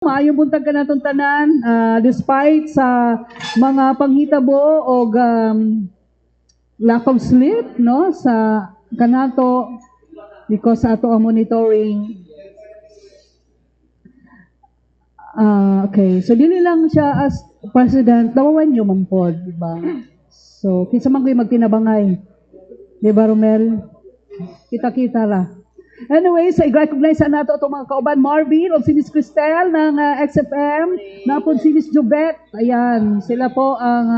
Maayong buntag ka natong tanan, despite sa mga panghitabo o lack of sleep, no, sa kanato, because sa ato ang monitoring. Okay, so dili lang siya as president, dawawan nyo mampod, di ba? So, kinsa man ko'y magtinabangay. Di ba, Romel? Kita-kita la. Anyway, so i-recognize na nato itong mga kauban. Marvin of si Miss Cristel ng XFM, napon si Miss Jubet. Ayan, sila po ang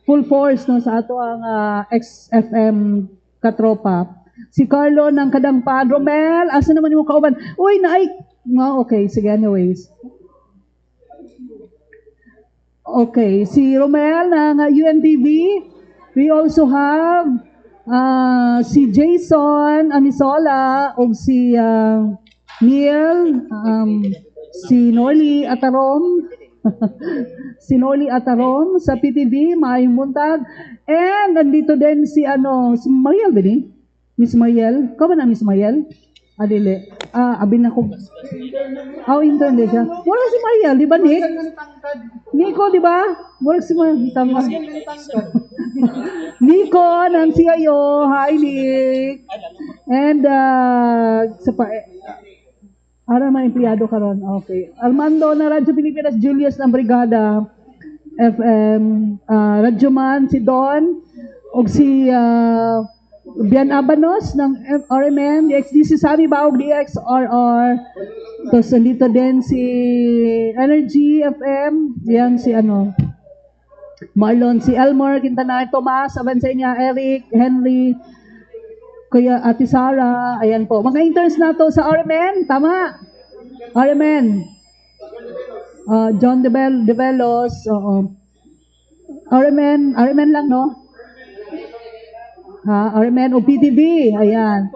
full force no, sa ato ang XFM katropa. Si Carlo ng Kadangpan. Romel, asa naman yung kauban? Uy, naay! Okay, sige, anyways. Okay, si Romel ng UNTV. We also have si Jason Anisola o si Neil, si Norly Atarom, si Norly Atarom sa PTV, maayong buntag. And nandito din si si Mariel din Miss Mariel. Ka ba na Miss Mariel? Adili. Abin na ko. Intern din siya. Wala si Mariel, di ba Nick? Nico, di ba? Wala si Mariel. Tama. Nico, ng CIO. Hi, Nick. And, ano naman empleyado ka ron? Okay. Armando na Radyo Pilipinas, Julius ng Brigada FM, Radyoman, si Don, o si Bian Abanos ng RMN, DXDC, Sami Baog, DXRR. Tapos dito din si Energy FM, yan si Marlon, si Elmer Quintanar, Tomas, Avancenia, Eric, Henry, Kuya Ate Sara, ayan po. Mga interns na to sa RMN, tama? RMN. John Develos, oo. RMN lang, no? RMN o PTV, ayan.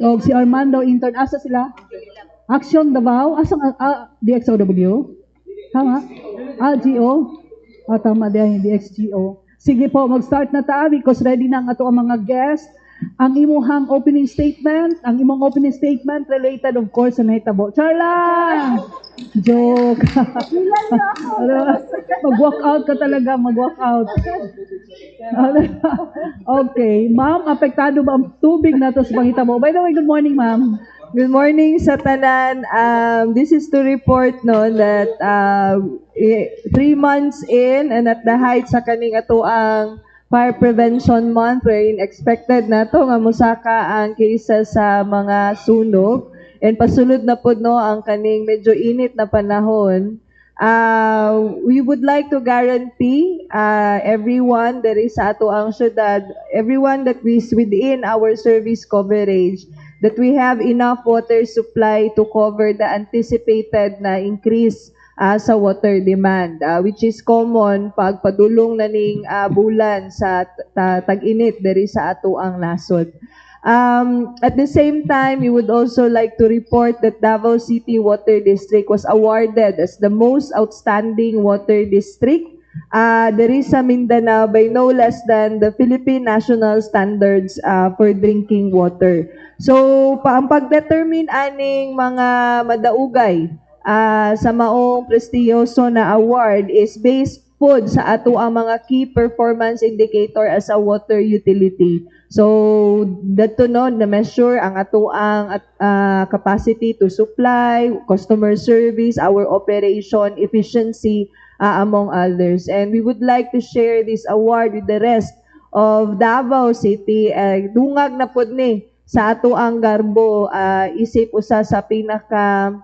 O si Armando, intern, asa sila? Action Davao, asang DXOW? Tama? GO? Tama din, DXGO. Sige po, mag-start na ta because ready na ang ato ang mga guests. Ang imong opening statement related of course sa nahitabo. Charla! Joke. Mag-walk out ka talaga, mag-walk out. Okay, ma'am, apektado ba ang tubig na to sa panghitabo? By the way, good morning, ma'am. Good morning sa tanan. This is to report no that 3 months in and at the height sa kaning ato ang Fire Prevention Month wherein expected na to nga musaka ang cases sa mga sunog and pasulod na pod no ang kaning medyo init na panahon. We would like to guarantee everyone that is sa ato ang syudad, everyone that is within our service coverage, that we have enough water supply to cover the anticipated na increase sa water demand, which is common pag padulong na ning bulan sa tag-init diri sa ato ang nasod. At the same time, we would also like to report that Davao City Water District was awarded as the most outstanding water district diri sa Mindanao by no less than the Philippine National Standards for Drinking Water. So, ang pagdetermine aning mga madaugay sa maong prestiyoso na award is based po sa ato ang mga key performance indicator as a water utility. So, dato no, na-measure ang ato ang capacity to supply, customer service, our operation, efficiency, among others. And we would like to share this award with the rest of Davao City. Dungag na pod ni sa ato ang garbo, isip usa sa pinaka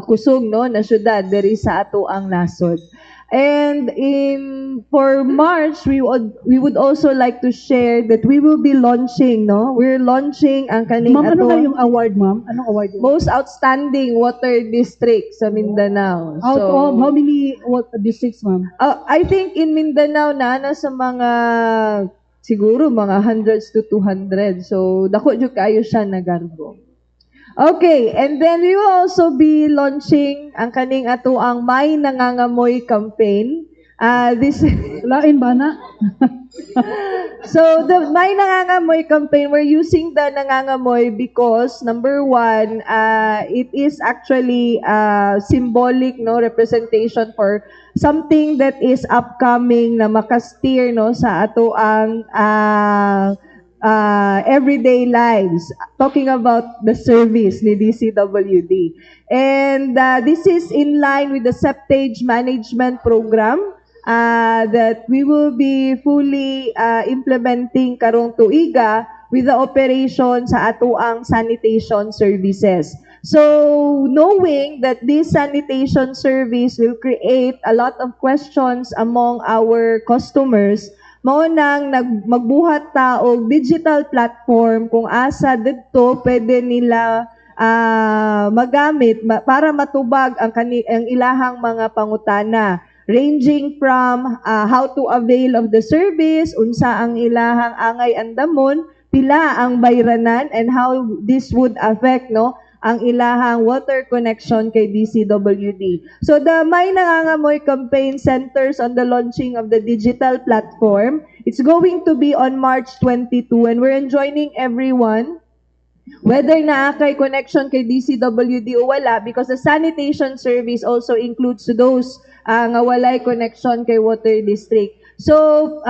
kusog no na syudad diri sa ato ang nasod. And for March, we would also like to share that we will be launching, no? We're launching ang kaning Ma'am, ano ato ba yung award, ma'am? Anong award yun? most outstanding water district sa Mindanao. Out of how many districts, ma'am? I think in Mindanao nasa mga siguro mga hundreds to 200. So dako jud kayo siya na garbo. Okay, and then we will also be launching ang kaning ato ang May Nangangamoy campaign This Lain ba na? So the My Nangangamoy campaign, we're using the Nangangamoy because number one, it is actually symbolic, no, representation for something that is upcoming na makasteer, no, sa ato ang everyday lives. Talking about the service ni DCWD. And this is in line with the septage management program that we will be fully implementing karong tuiga with the operation sa atuang sanitation services. So, knowing that this sanitation service will create a lot of questions among our customers, mao nang magbuhat ta og digital platform kung asa didto pwede nila magamit para matubag ang ilahang mga pangutana, ranging from how to avail of the service, unsa ang ilahang angay andamon, pila ang bayranan, and how this would affect, no, ang ilahang water connection kay DCWD. So the My Nangangamoy campaign centers on the launching of the digital platform. It's going to be on March 22, and we're enjoining everyone, whether na kay connection kay DCWD o wala, because the sanitation service also includes those nga walay connection kay water district. So,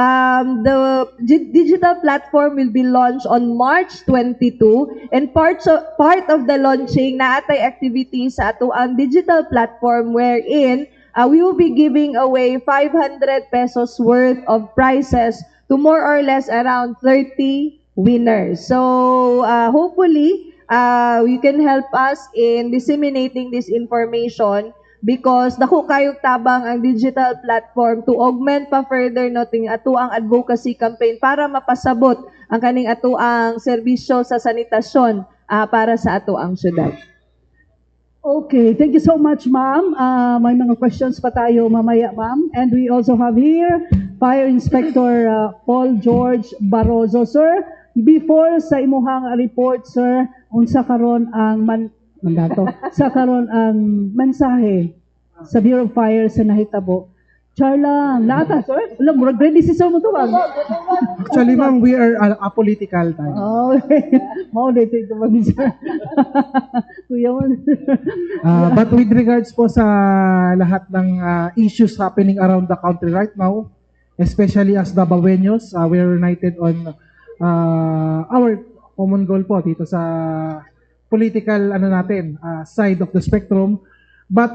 the digital platform will be launched on March 22, and part of the launching na atay activities sa ato ang digital platform wherein we will be giving away 500 pesos worth of prizes to more or less around 30 winners. So, hopefully, you can help us in disseminating this information because dako kayong tabang ang digital platform to augment pa further nating ato ang advocacy campaign para mapasabot ang kaning ato ang serbisyo sa sanitasyon para sa ato ang syudad. Okay, thank you so much, ma'am. May mga questions pa tayo mamaya, ma'am. And we also have here Fire Inspector Paul George Barroso. Sir, before sa imuhang report, sir, unsa karon ang mandato sa karon ang mensahe sa Bureau of Fire sa nahitabo. Charlang, nata, sir? Alam, murag ready si sir mo to ba? Actually, ma'am, we are apolitical tayo. Oh, mau dito ito ba, sir? Kuya mo. But with regards po sa lahat ng issues happening around the country right now, especially as Dabaweños, we're united on our common goal po dito sa political side of the spectrum. But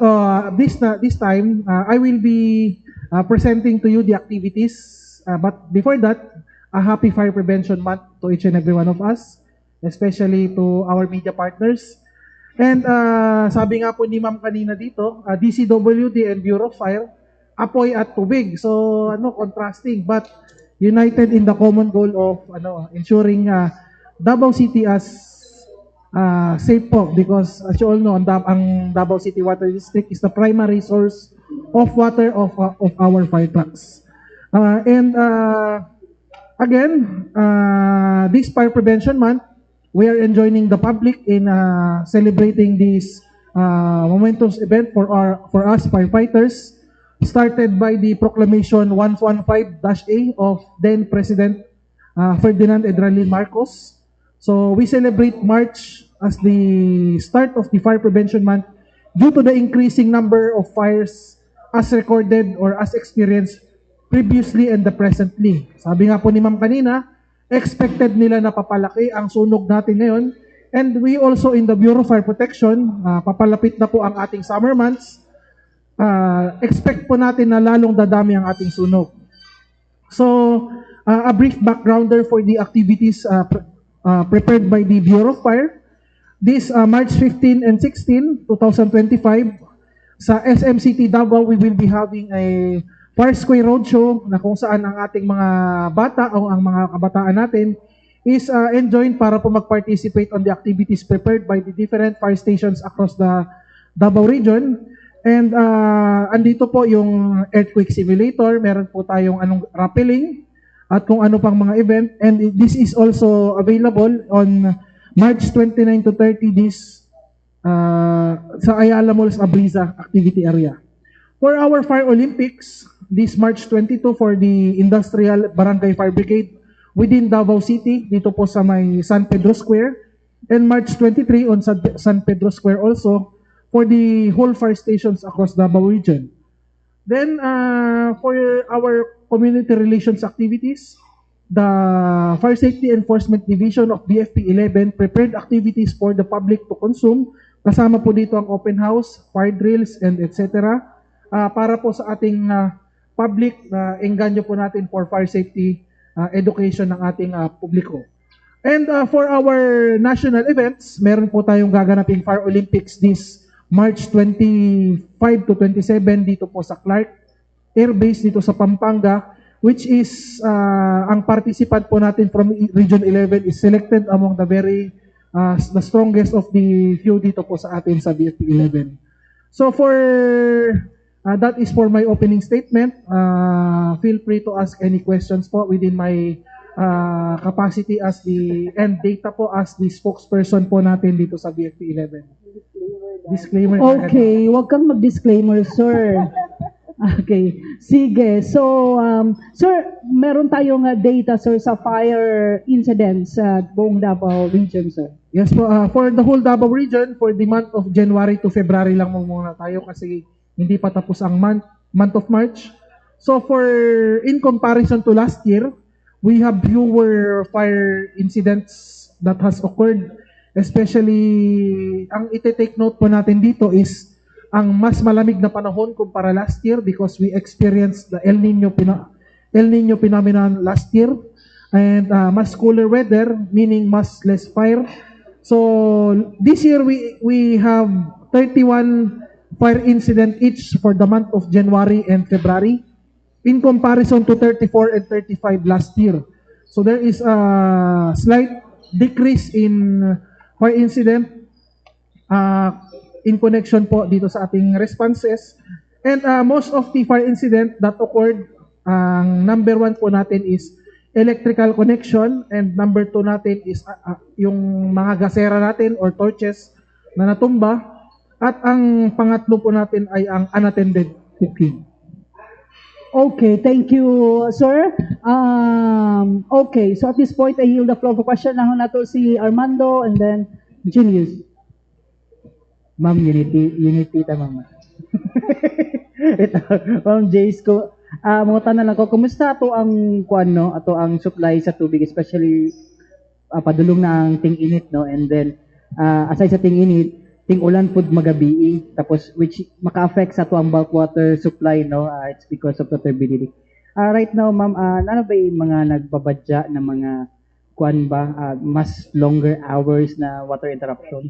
this time, I will be presenting to you the activities. But before that, a happy Fire Prevention Month to each and every one of us, especially to our media partners. And sabi nga po ni ma'am kanina dito, DCWD and Bureau of Fire, apoy at tubig. So, contrasting, but united in the common goal of ensuring Davao City as safe po, because as you all know, ang Davao City Water District is the primary source of water of our fire trucks. Again, this Fire Prevention Month, we are enjoining the public in celebrating this momentous event for us firefighters, started by the Proclamation 115-A of then President Ferdinand Edralin Marcos. So we celebrate March as the start of the Fire Prevention Month due to the increasing number of fires as recorded or as experienced previously and the presently. Sabi nga po ni ma'am kanina, expected nila na papalaki ang sunog natin ngayon. And we also in the Bureau of Fire Protection, papalapit na po ang ating summer months. Expect po natin na lalong dadami ang ating sunog. So, a brief backgrounder for the activities prepared by the Bureau of Fire. This March 15 and 16, 2025, sa SMCT Davao, we will be having a Fire Square Roadshow na kung saan ang ating mga bata o ang mga kabataan natin is enjoined para po mag-participate on the activities prepared by the different fire stations across the Davao region. And andito po yung earthquake simulator, meron po tayong rappelling, at kung ano pang mga event. And this is also available on March 29 to 30 this sa Ayala Malls Abriza activity area. For our Fire Olympics, this March 22 for the Industrial Barangay Fire Brigade within Davao City, dito po sa may San Pedro Square. And March 23 on San Pedro Square also for the whole fire stations across Davao region. Then, for our community relations activities, the Fire Safety Enforcement Division of BFP 11 prepared activities for the public to consume. Kasama po dito ang open house, fire drills, and etc. Para po sa ating public na engganyo po natin for fire safety education ng ating publiko. And for our national events, meron po tayong gaganaping Fire Olympics this March 25 to 27 dito po sa Clark Air Base dito sa Pampanga, which is ang participant po natin from Region 11 is selected among the very the strongest of the few dito po sa atin sa BFP 11. So for that is for my opening statement. Feel free to ask any questions po within my capacity as the and data po as the spokesperson po natin dito sa BFP 11. Disclaimer. Okay, wag kang mag-disclaimer, sir. Okay, sige. So, sir, meron tayong data, sir, sa fire incidents sa buong Davao region, sir. Yes po, for the whole Davao region, for the month of January to February lang muna tayo kasi hindi pa tapos ang month of March. So in comparison to last year, we have fewer fire incidents that has occurred. Especially, ang ite-take note po natin dito is ang mas malamig na panahon kumpara last year because we experienced the El Nino phenomenon last year. And mas cooler weather, meaning mas less fire. So this year we have 31 fire incident each for the month of January and February in comparison to 34 and 35 last year. So there is a slight decrease in fire incident in connection po dito sa ating responses. And most of the fire incident that occurred, number 1 po natin is electrical connection, and number 2 natin is yung mga gasera natin or torches na natumba, at ang pangatlo po natin ay ang unattended cooking. Okay, thank you, sir. Okay, so at this point, I yield the floor for question. Nahon na to si Armando and then Julius. Ma'am, unity ta, ma'am. Ito, Ma'am Jace ko. Mga tanong lang ko, kumusta ato ang kuan, no? Ato ang supply sa tubig, especially padulong na ang ting-init, no? And then, aside sa ting-init, ting-ulan pud magabi, tapos which maka-affect sa ato ang bulk water supply, no? It's because of the turbidity. Right now, ma'am, ano ba yung mga nagbabadya na mga kuan ba, mas longer hours na water interruption?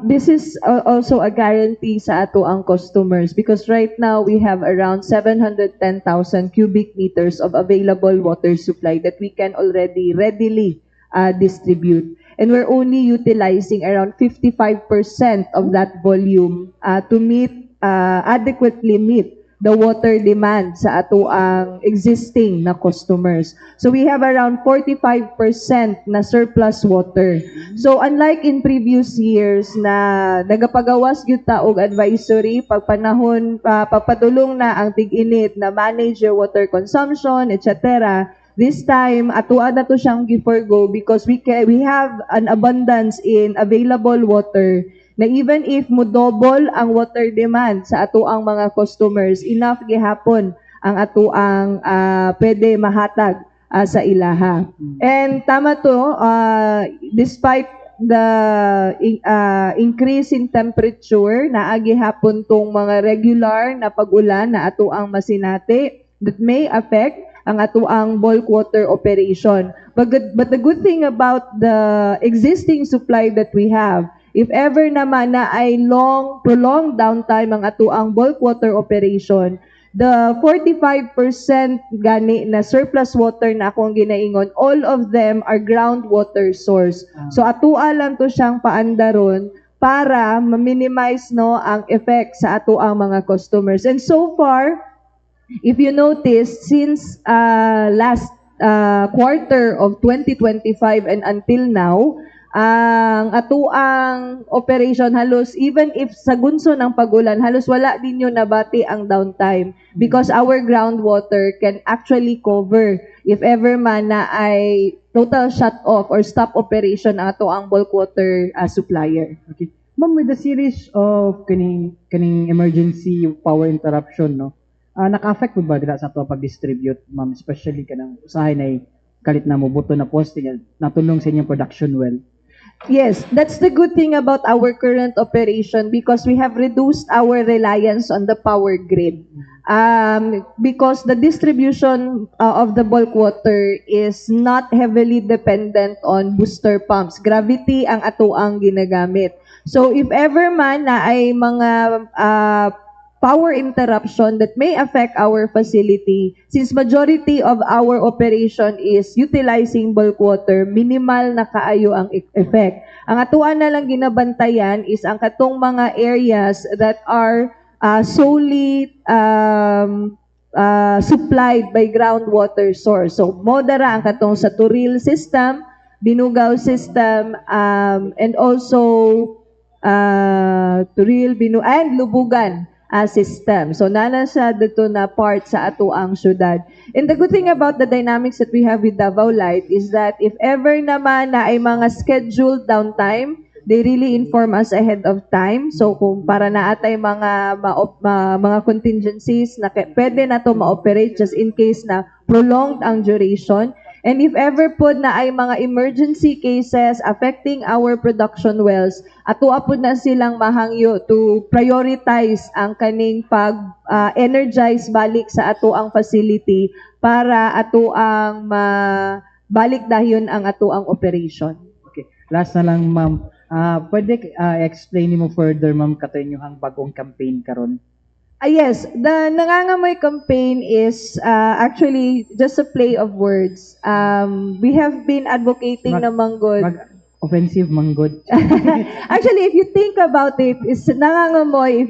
This is also a guarantee sa ato ang customers because right now we have around 710,000 cubic meters of available water supply that we can already readily distribute. And we're only utilizing around 55% of that volume to adequately meet the water demand sa ato ang existing na customers. So we have around 45% na surplus water. So unlike in previous years na nagapagawas gyud ta og advisory pagpadulong na ang tig-init na manage your water consumption, etc. This time, atuan na to siyang giforgo because we have an abundance in available water na even if mo double ang water demand sa ato ang mga customers, enough gihapon ang ato ang pwede mahatag sa ilaha. And tama to, despite the increase in temperature, naagi hapon tong mga regular na pag-ulan na ato ang masinati that may affect ang ato ang bulk water operation. But the good thing about the existing supply that we have, if ever naman na ay prolonged downtime ang ato ang bulk water operation, the 45% gani na surplus water na akong ginaingon, all of them are groundwater source. So atua lang to siyang paandaron para ma-minimize no ang effect sa ato ang mga customers. And so far, if you notice, since last quarter of 2025 and until now, ang atuang operation halos even if sa gunso ng pagulan halos wala din yun nabati ang downtime because our groundwater can actually cover if ever man na ay total shut off or stop operation ang atuang bulk water supplier. Okay. Ma'am, with the series of kaning emergency power interruption, no? Naka-affect po ba dira sa ato pag-distribute, ma'am, especially kanang usahay na kalit na mo buto na poste nga natulong sa inyong production well? Yes, that's the good thing about our current operation because we have reduced our reliance on the power grid. Because the distribution of the bulk water is not heavily dependent on booster pumps. Gravity ang atuang ginagamit. So if ever man na ay mga power interruption that may affect our facility, since majority of our operation is utilizing bulk water, minimal na kaayo ang effect. Ang atuan na lang ginabantayan is ang katong mga areas that are solely supplied by groundwater source. So, modara ang katong sa Turil system, Binugaw system, and also Turil, and Lubugan system. So, nana siya dito na part sa atuang syudad. And the good thing about the dynamics that we have with Davao Light is that if ever naman na ay mga scheduled downtime, they really inform us ahead of time. So, kung para na atay mga contingencies na pwede na to ma-operate just in case na prolonged ang duration. And if ever po na ay mga emergency cases affecting our production wells, atua po na silang mahangyo to prioritize ang kaning pag-energize balik sa atuang facility para atuang balik dayon ang atuang operation. Okay. Last na lang, ma'am. Pwede explain mo further, ma'am, kato inyong bagong campaign karon? Yes, the Nangangamoy campaign is actually just a play of words. We have been advocating na manggod. Offensive manggod. Actually, if you think about it, is Nangangamoy,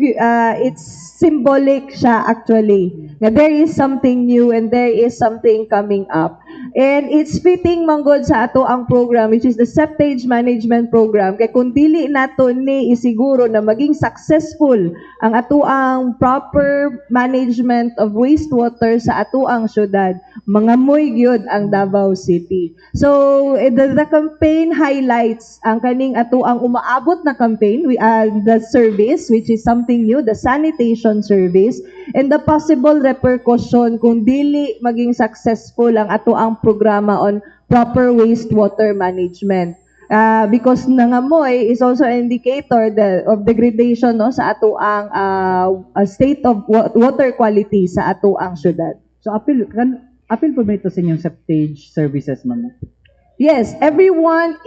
it's symbolic siya actually. Na there is something new and there is something coming up. And it's fitting manggod sa ato ang program which is the septage management program. Kaya kung dili nato ni isiguro na maging successful ang ato ang proper management of wastewater sa ato ang syudad, mangamoy gyud ang Davao City. So the campaign highlights ang kaning ato ang umaabot na campaign, the service which is something new, the sanitation service, and the possible repercussion kung dili maging successful ang ato ang programa on proper wastewater management. Because nangamoy is also an indicator of degradation no sa ato ang state of water quality sa ato ang syudad. So appeal po ba ito sa inyong septage services, ma'am? Yes, everyone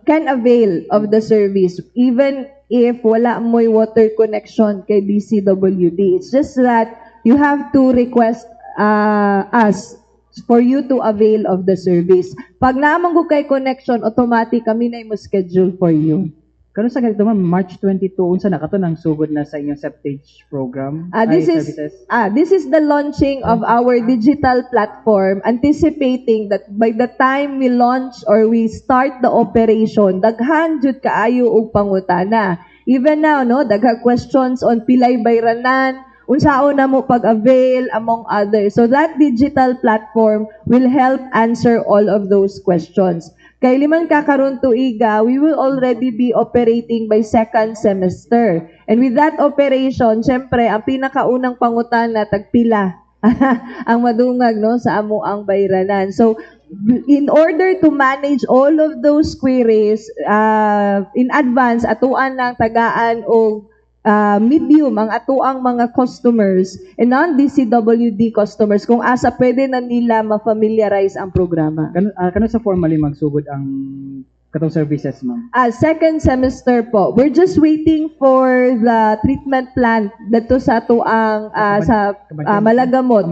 can avail of the service even if wala mo'y water connection kay DCWD. It's just that you have to request us for you to avail of the service. Pag naman ko kay connection, automatic kami na mo schedule for you. Karon sa ganito, ma'am, March 22, unsa na kato nang sugod na sa inyong septage program? This is the launching of our digital platform, anticipating that by the time we launch or we start the operation, daghan jud kaayo og pangutana. Even now, no, daghang questions on pilay bayranan, unsaon na mo pag-avail among others. So that digital platform will help answer all of those questions. Kay liman kakaron tuiga, we will already be operating by second semester. And with that operation, syempre, ang pinakaunang pangutana tagpila ang madungag no sa amo ang bayranan. So in order to manage all of those queries in advance, atuan lang tagaan o medium ang atuang mga customers and non-DCWD customers kung asa pwede na nila ma-familiarize ang programa. Kano sa formally magsugod ang katong services, ma'am? Second semester po. We're just waiting for the treatment plant dito sa atuang sa Malagamot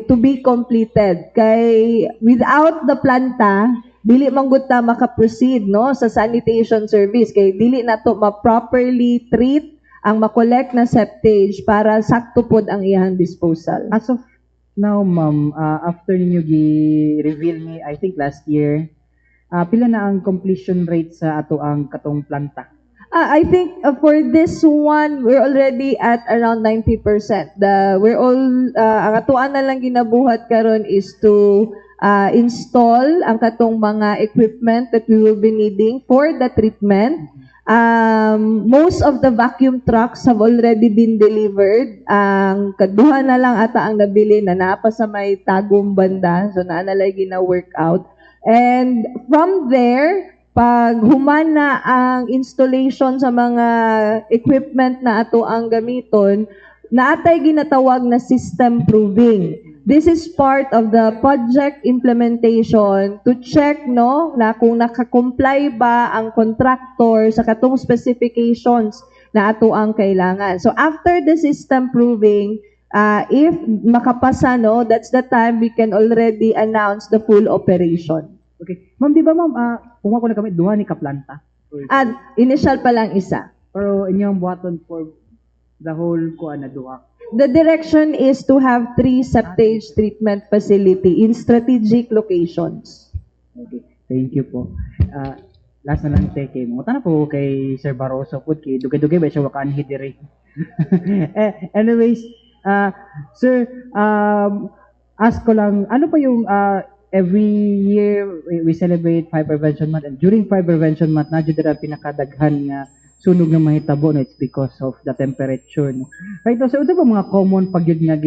to be completed. Kay without the planta, dili man gud ta maka-proceed no sa sanitation service kay dili na to ma-properly treat ang ma-collect na septage para sakto pod ang iyang disposal. As of now, ma'am, after ninyo gi-reveal ni I think last year pila na ang completion rate sa ato ang katong planta? I think for this one, we're already at around 90%. Ang atuan na lang ginabuhat karon is to install ang katong mga equipment that we will be needing for the treatment. Most of the vacuum trucks have already been delivered. Ang kaduha na lang ata ang nabili na napa sa may tagong banda. So naa na lang gina-workout. And from there, pag humana ang installation sa mga equipment na ato ang gamiton, naatay ginatawag na system proving. This is part of the project implementation to check na kung naka-comply ba ang contractor sa katong specifications na ato ang kailangan. So after the system proving, if makapasa that's the time we can already announce the full operation. Okay. Ma'am, di ba ma'am, kung ako na kami, duha ni kaplanta? At initial pa lang isa. Pero inyong buhaton for the whole kuan na duha. The direction is to have 3 septage treatment facility in strategic locations. Okay. Thank you po. Last na lang kay mo. Tana po kay Sir Barroso po kay dugay-dugay ba siya wakanhi diri. Anyways, sir, ask ko lang ano pa yung every year we celebrate Fire Prevention Month, and during Fire Prevention Month na jud pinakadaghan nga sunog ng mahitabo no, it's because of the temperature no. Right, so ito ba mga common pagyud nga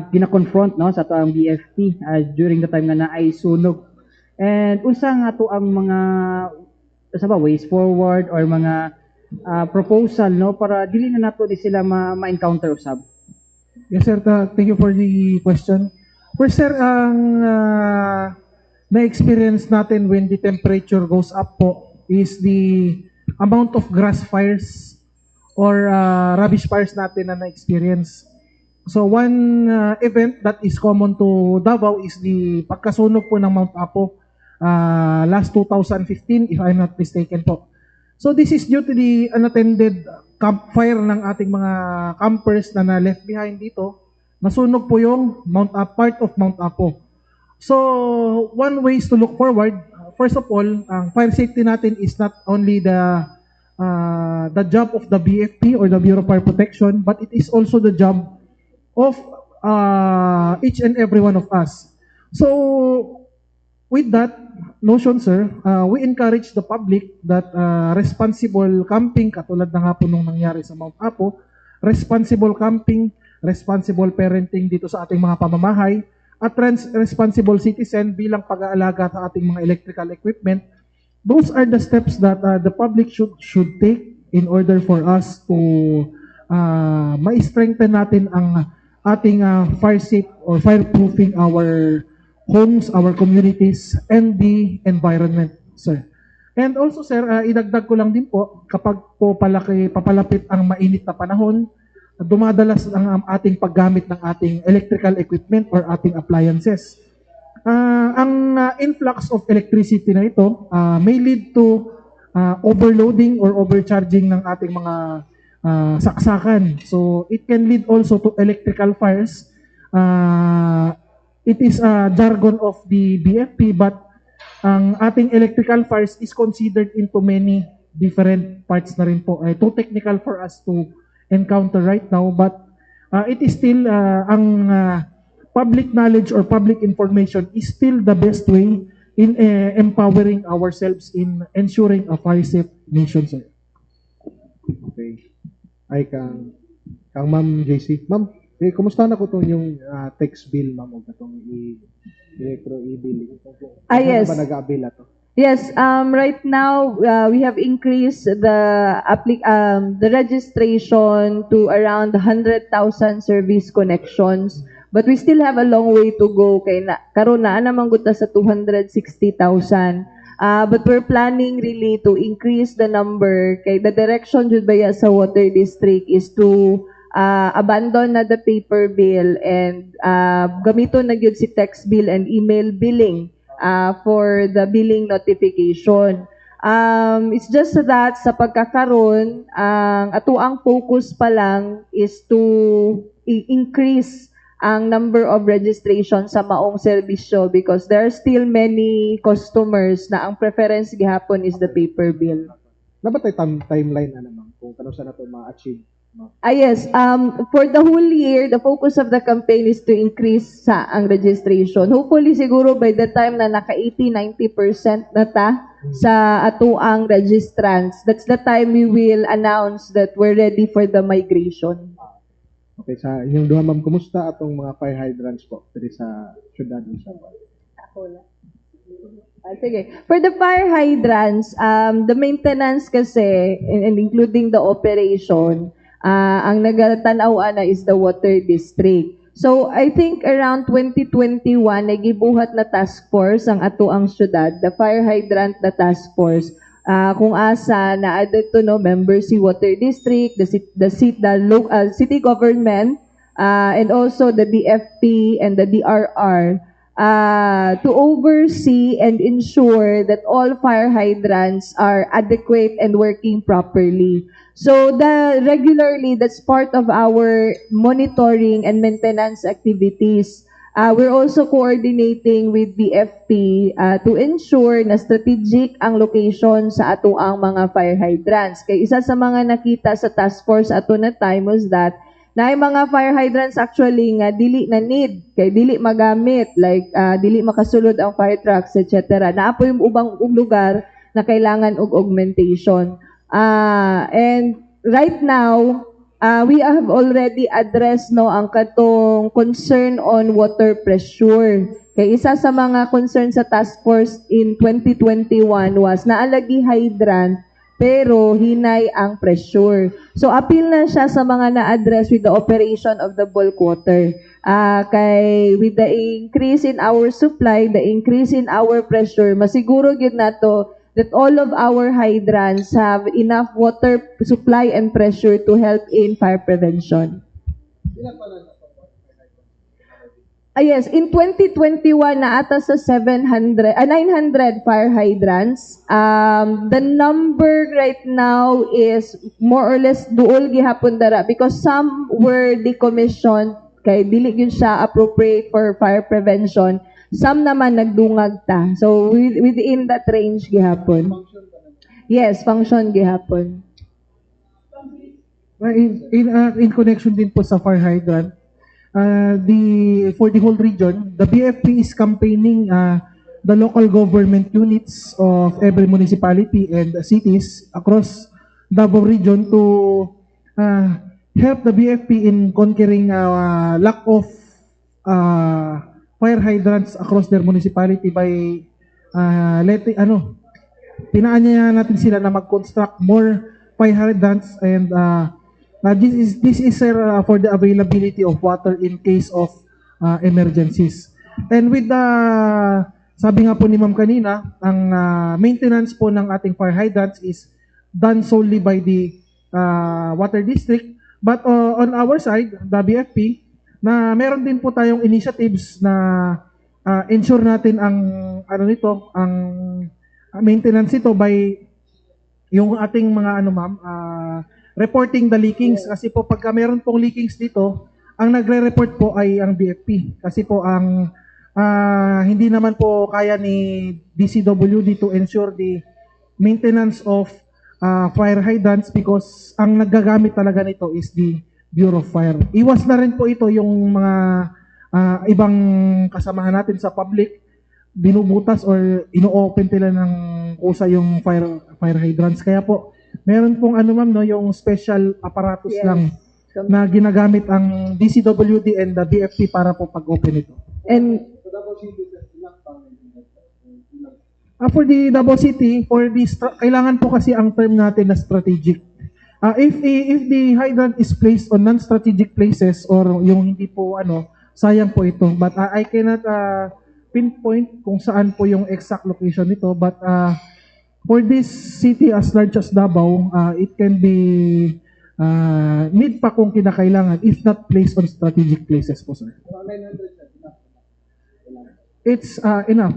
gina-confront no sa ato ang BFP during the time nga naay sunog, and unsa nga to ang mga ways forward or mga proposal no para dili na nato di sila ma-encounter usab? Yes, sir. Thank you for the question. First, sir, ang na-experience natin when the temperature goes up po is the amount of grass fires or rubbish fires natin na na-experience. So, one event that is common to Davao is the pagkasunog po ng Mount Apo last 2015, if I'm not mistaken po. So, this is due to the unattended campfire ng ating mga campers na na-left behind dito. Nasunog po yung part of Mount Apo. So, one way is to look forward. First of all, ang fire safety natin is not only the job of the BFP or the Bureau of Fire Protection, but it is also the job of each and every one of us. So, with that notion, sir, we encourage the public that responsible camping, katulad ng hapon nung nangyari sa Mount Apo, responsible camping, responsible parenting dito sa ating mga pamamahay, at responsible citizen bilang pag-aalaga sa ating mga electrical equipment. Those are the steps that the public should take in order for us to ma-strengthen natin ang ating fire safe or fireproofing our homes, our communities, and the environment, sir. And also, sir, idagdag ko lang din po, kapag po papalapit ang mainit na panahon, dumadalas ang ating paggamit ng ating electrical equipment or ating appliances. Ang influx of electricity na ito may lead to overloading or overcharging ng ating mga saksakan. So, it can lead also to electrical fires. It is a jargon of the BFP, but ang ating electrical fires is considered into many different parts na rin po. Too technical for us to encounter right now, but it is still ang public knowledge or public information is still the best way in empowering ourselves in ensuring a fire safe nation, sir. Okay. Ay kang Ma'am JC. Ma'am, kumusta na ko yung text bill, ma'am, o katong electro e-bill? Yes. Ano ba nag-abil ato? Yes, right now we have increased the registration to around 100,000 service connections, but we still have a long way to go kay karon na naman guta sa 260,000. But we're planning really to increase the number kay the direction jud baya sa water district is to abandon na the paper bill and gamiton na gyud si text bill and email billing for the billing notification. It's just that sa pagkakaroon, ang atuang focus pa lang is to increase ang number of registration sa maong serbisyo because there are still many customers na ang preference gihapon is the paper bill. Dapat timeline na naman kung kano sa nato ma-achieve. Yes, for the whole year, the focus of the campaign is to increase sa ang registration. Hopefully, siguro by the time na naka 80-90% na ta sa atuang registrants, that's the time we will announce that we're ready for the migration. Okay, sa inyong duha ma'am, kumusta atong mga fire hydrants po diri sa syudad ng Sabah? Sige. For the fire hydrants, the maintenance kasi, and including the operation, ang nagatanaw na is the water district. So, I think around 2021, nagibuhat na task force ang ato ang syudad, the fire hydrant na task force. Kung asa na adto no members si water district, the local city government, and also the BFP and the DRR to oversee and ensure that all fire hydrants are adequate and working properly. So regularly, that's part of our monitoring and maintenance activities. We're also coordinating with BFP to ensure na strategic ang location sa ato ang mga fire hydrants. Kaya isa sa mga nakita sa task force ato na time was that na yung mga fire hydrants actually nga dili na need, kay dili magamit, like dili makasulod ang fire trucks, etc. Naapo yung ubang lugar na kailangan og augmentation. And right now, we have already addressed no ang katong concern on water pressure. Kay isa sa mga concern sa task force in 2021 was naalagi hydrant pero hinay ang pressure. So appeal na siya sa mga na-address with the operation of the bulk water. Kay with the increase in our supply, the increase in our pressure, masiguro gyud nato that all of our hydrants have enough water supply and pressure to help in fire prevention. Yes, in 2021 na ata sa 900 fire hydrants. The number right now is more or less duol gihapon dara because some were decommissioned kay dili gyud siya appropriate for fire prevention. Some naman nagdungag ta. So within that range gihapon. Yes, function gihapon. In connection din po sa fire hydrant, for the whole region, the BFP is campaigning the local government units of every municipality and cities across Davao region to help the BFP in conquering lack of fire hydrants across their municipality by pinaanya natin sila na mag-construct more fire hydrants and this is for the availability of water in case of emergencies. And with the sabi nga po ni Ma'am kanina, ang maintenance po ng ating fire hydrants is done solely by the water district, but on our side, the BFP, na meron din po tayong initiatives na ensure natin ang ang maintenance ito by yung ating mga reporting the leakings kasi po pagka meron pong leakings dito, ang nagre-report po ay ang BFP kasi po ang hindi naman po kaya ni DCWD to ensure the maintenance of fire hydrants because ang naggagamit talaga nito is the Bureau of Fire. Iwas na rin po ito yung mga ibang kasamahan natin sa public, binubutas or ino-open nila ng kusa yung fire hydrants. Kaya po, meron pong yung special apparatus lang na ginagamit ang DCWD and the BFP para po pag-open ito. And for the Davao City, kailangan po kasi ang term natin na strategic. If the hydrant is placed on non-strategic places or yung hindi po sayang po ito. But I cannot pinpoint kung saan po yung exact location nito. But for this city as large as Davao, it can be need pa kung kinakailangan if not placed on strategic places po, sir. it's enough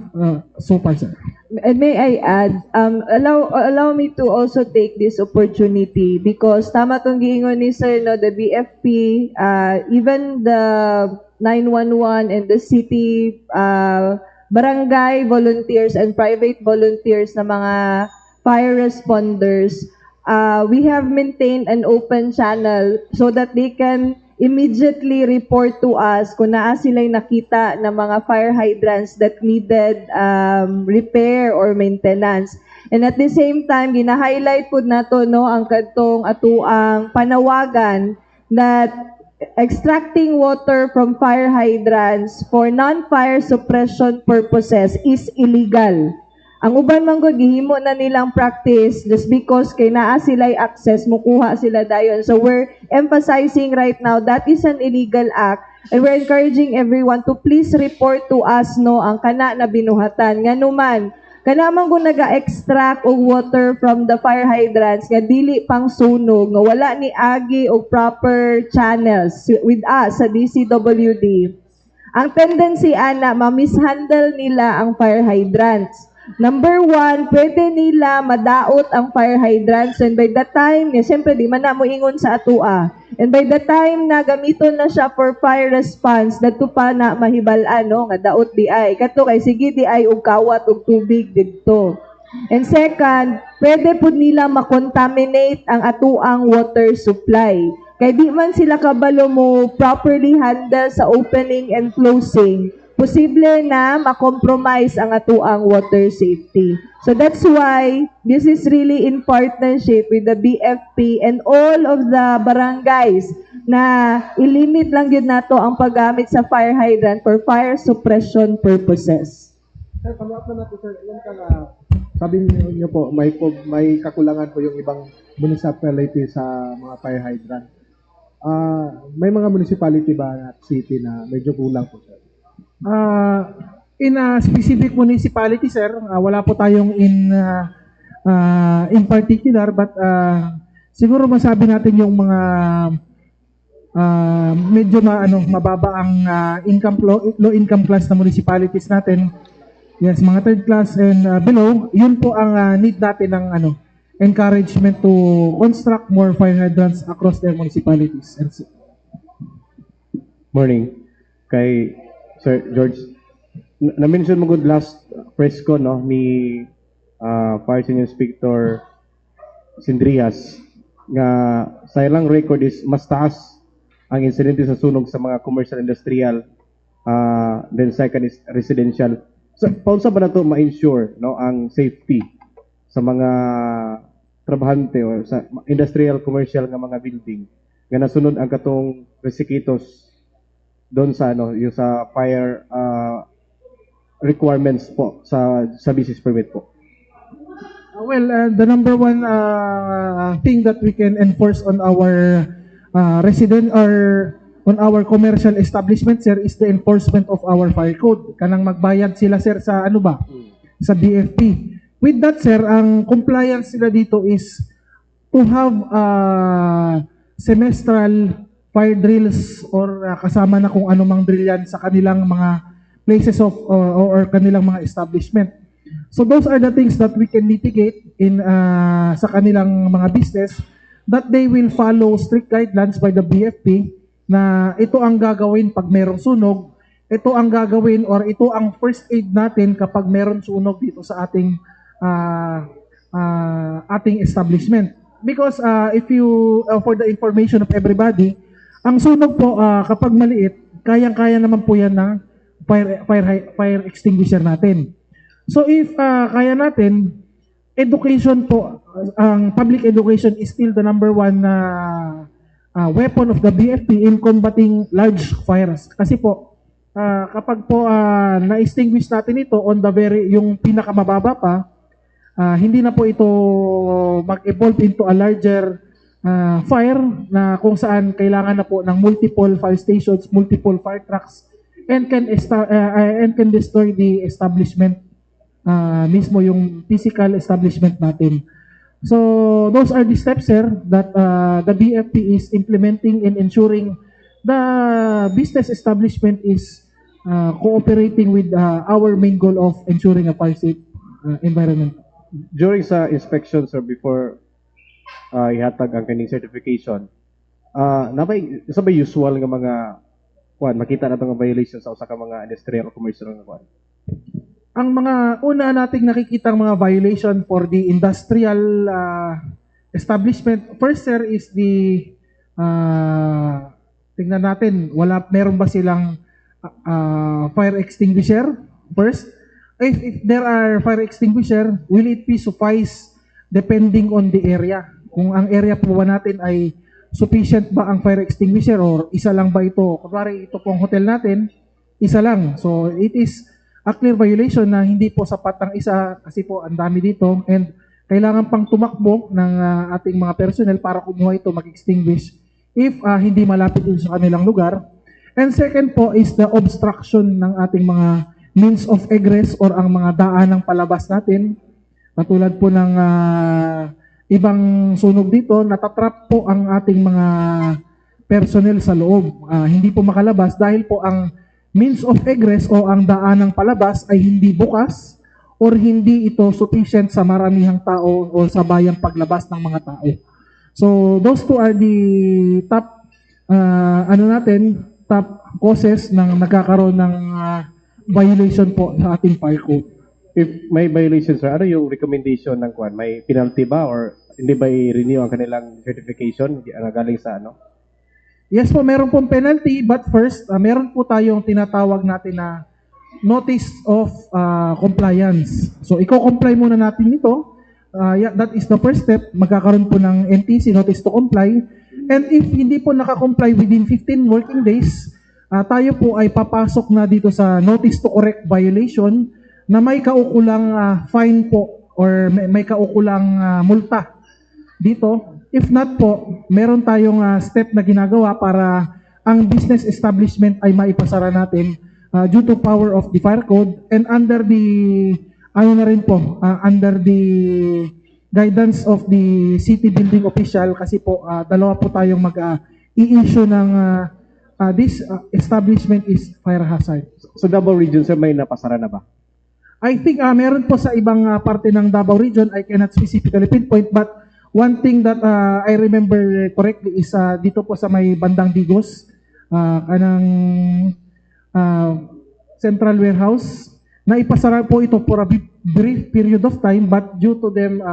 so far, sir. And may I add, allow me to also take this opportunity because tama tong giingon ni Sir, no, the BFP, even the 911 and the city barangay volunteers and private volunteers na mga fire responders, we have maintained an open channel so that they can immediately report to us kung naa sila'y nakita na mga fire hydrants that needed repair or maintenance. And at the same time, gina-highlight po nato no ang kadtong atuang panawagan that extracting water from fire hydrants for non-fire suppression purposes is illegal. Ang uban man gud gihimo na nilang practice just because kay naa sila'y access mukuha sila dayon. So we're emphasizing right now that is an illegal act and we're encouraging everyone to please report to us no ang kana na binuhatan nganuman kana man gud naga-extract og water from the fire hydrants nga dili pang sunog nga wala ni agi og proper channels with us sa DCWD. Ang tendency ana ma-mishandle nila ang fire hydrants. Number one, pwede nila madaot ang fire hydrants and by the time, siyempre di man na mo ingon sa atua. And by the time na gamiton na siya for fire response, dito pa na mahibalan, no, nga daot di ay. Kato kay sige di ay og kawat og tubig dito. And second, pwede po nila makontaminate ang atuang water supply. Kay di man sila kabalo mo properly handle sa opening and closing, posible na makompromise ang atuang water safety. So that's why this is really in partnership with the BFP and all of the barangays na ilimit lang yun nato ang paggamit sa fire hydrant for fire suppression purposes. Sir, follow-up na nato, sir. Ilan ka na, sabi niyo po, may kakulangan po yung ibang municipality sa mga fire hydrant. May mga municipality ba at city na medyo kulang po, sir? In a specific municipality, sir, wala po tayong in particular, but siguro masabi natin yung mga medyo mababa ang low income class na municipalities natin. Yes, mga third class and below, yun po ang need natin ng encouragement to construct more fire hydrants across their municipalities. Morning. Kay Sir George, na-mention mo good last press ko, no, ni Fire Senior Inspector Sindrias nga sa ilang record is mas taas ang insidente sa sunog sa mga commercial industrial, then second is residential. So, paunsa ba na ito ma-ensure, no, ang safety sa mga trabahante o sa industrial commercial nga mga building nga nasunod ang katong resikitos doon sa yung sa fire requirements po sa business permit po? Well, the number one thing that we can enforce on our resident or on our commercial establishment, sir, is the enforcement of our fire code. Kanang magbayad sila, sir, sa sa BFP. With that, sir, ang compliance sila dito is to have semestral fire drills or kasama na kung ano mang drill yan sa kanilang mga places of or kanilang mga establishment. So those are the things that we can mitigate in sa kanilang mga business, that they will follow strict guidelines by the BFP na ito ang gagawin pag merong sunog, ito ang gagawin or ito ang first aid natin kapag meron sunog dito sa ating ating establishment. Because if you for the information of everybody, ang sunog po, kapag maliit, kayang-kaya naman po yan ng fire extinguisher natin. So if kaya natin, education po, ang public education is still the number one weapon of the BFP in combating large fires. Kasi po, kapag po na-extinguish natin ito on the yung pinakamababa pa, hindi na po ito mag-evolve into a larger fire na kung saan kailangan na po ng multiple fire stations, multiple fire trucks, and can destroy the establishment, mismo yung physical establishment natin. So those are the steps, sir, that the BFP is implementing in ensuring the business establishment is cooperating with our main goal of ensuring a fire safe environment. During sa inspections or before ihatag ang kaning certification, sa ba usual nga mga kuan makita nato nga violations sa usa ka mga industrial o commercial nga kuan? Ang mga una nating nakikitang mga violation for the industrial establishment, first sir is the tingnan natin, meron ba silang fire extinguisher first? If there are fire extinguisher, will it be suffice depending on the area? Kung ang area po ba natin ay sufficient ba ang fire extinguisher or isa lang ba ito? Kunwari ito pong hotel natin, isa lang. So it is a clear violation na hindi po sapat ang isa kasi po ang dami dito and kailangan pang tumakbo ng ating mga personnel para kumuha ito mag-extinguish if hindi malapit ito sa kanilang lugar. And second po is the obstruction ng ating mga means of egress or ang mga daan ng palabas natin. Katulad po ng ibang sunog dito, natatrap po ang ating mga personnel sa loob. Hindi po makalabas dahil po ang means of egress o ang daan ng palabas ay hindi bukas or hindi ito sufficient sa maramihang tao o sa bayang paglabas ng mga tao. So those two are the top top causes ng nagkakaroon ng violation po sa ating fire code. If may violation sir, ano yung recommendation ng kuan? May penalty ba or hindi ba i-renew ang kanilang certification galing sa ano? Yes po, meron pong penalty, but first, meron po tayong tinatawag natin na notice of compliance. So, i-comply muna natin ito. That is the first step. Magkakaroon po ng NTC, notice to comply. And if hindi po nakakomply within 15 working days, tayo po ay papasok na dito sa notice to correct violation na may kaukulang fine po or may kaukulang multa dito. If not po, meron tayong step na ginagawa para ang business establishment ay maipasara natin due to power of the fire code and under the under the guidance of the city building official kasi po dalawa po tayong i-issue ng this establishment is fire hazard. So Davao Region sir, may napasara na ba? I think meron po sa ibang parte ng Davao Region, I cannot specifically pinpoint, but one thing that I remember correctly is dito po sa may bandang Digos, kanang Central Warehouse, na ipasara po ito for a brief period of time, but due to them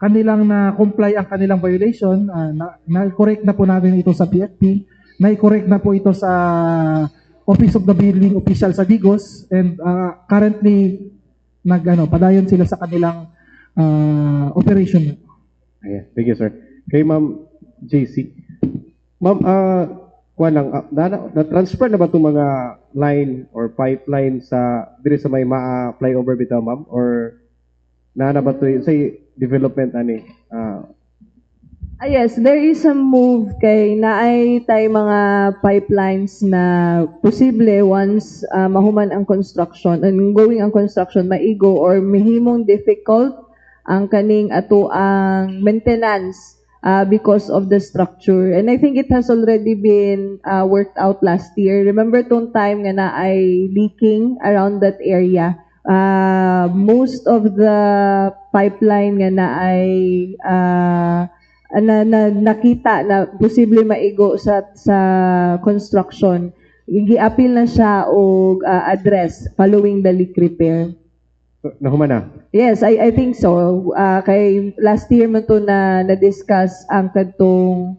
kanilang na-comply ang kanilang violation, na-correct na po natin ito sa PFP, na-correct na po ito sa Office of the Building Official sa Digos, and currently padayon sila sa kanilang operation. Ayan, thank you sir. Kay Ma'am JC. Ma'am, kuha lang, na-transfer na ba itong mga line or pipeline sa diri sa may flyover bitaw ma'am? Or na ba ito sa development ani? Yes, there is a move kay naay tay mga pipelines na posible once mahuman ang construction and going ang construction maigo or mahimong difficult ang kaning ato ang maintenance because of the structure. And I think it has already been worked out last year. Remember tong time nga na ay leaking around that area. Most of the pipeline nga na ay nakita na posible maigo sa construction, gi-appeal na siya og address following the leak repair. Nahuman na? Yes, I think so. Kay last year man to na-discuss ang kadtong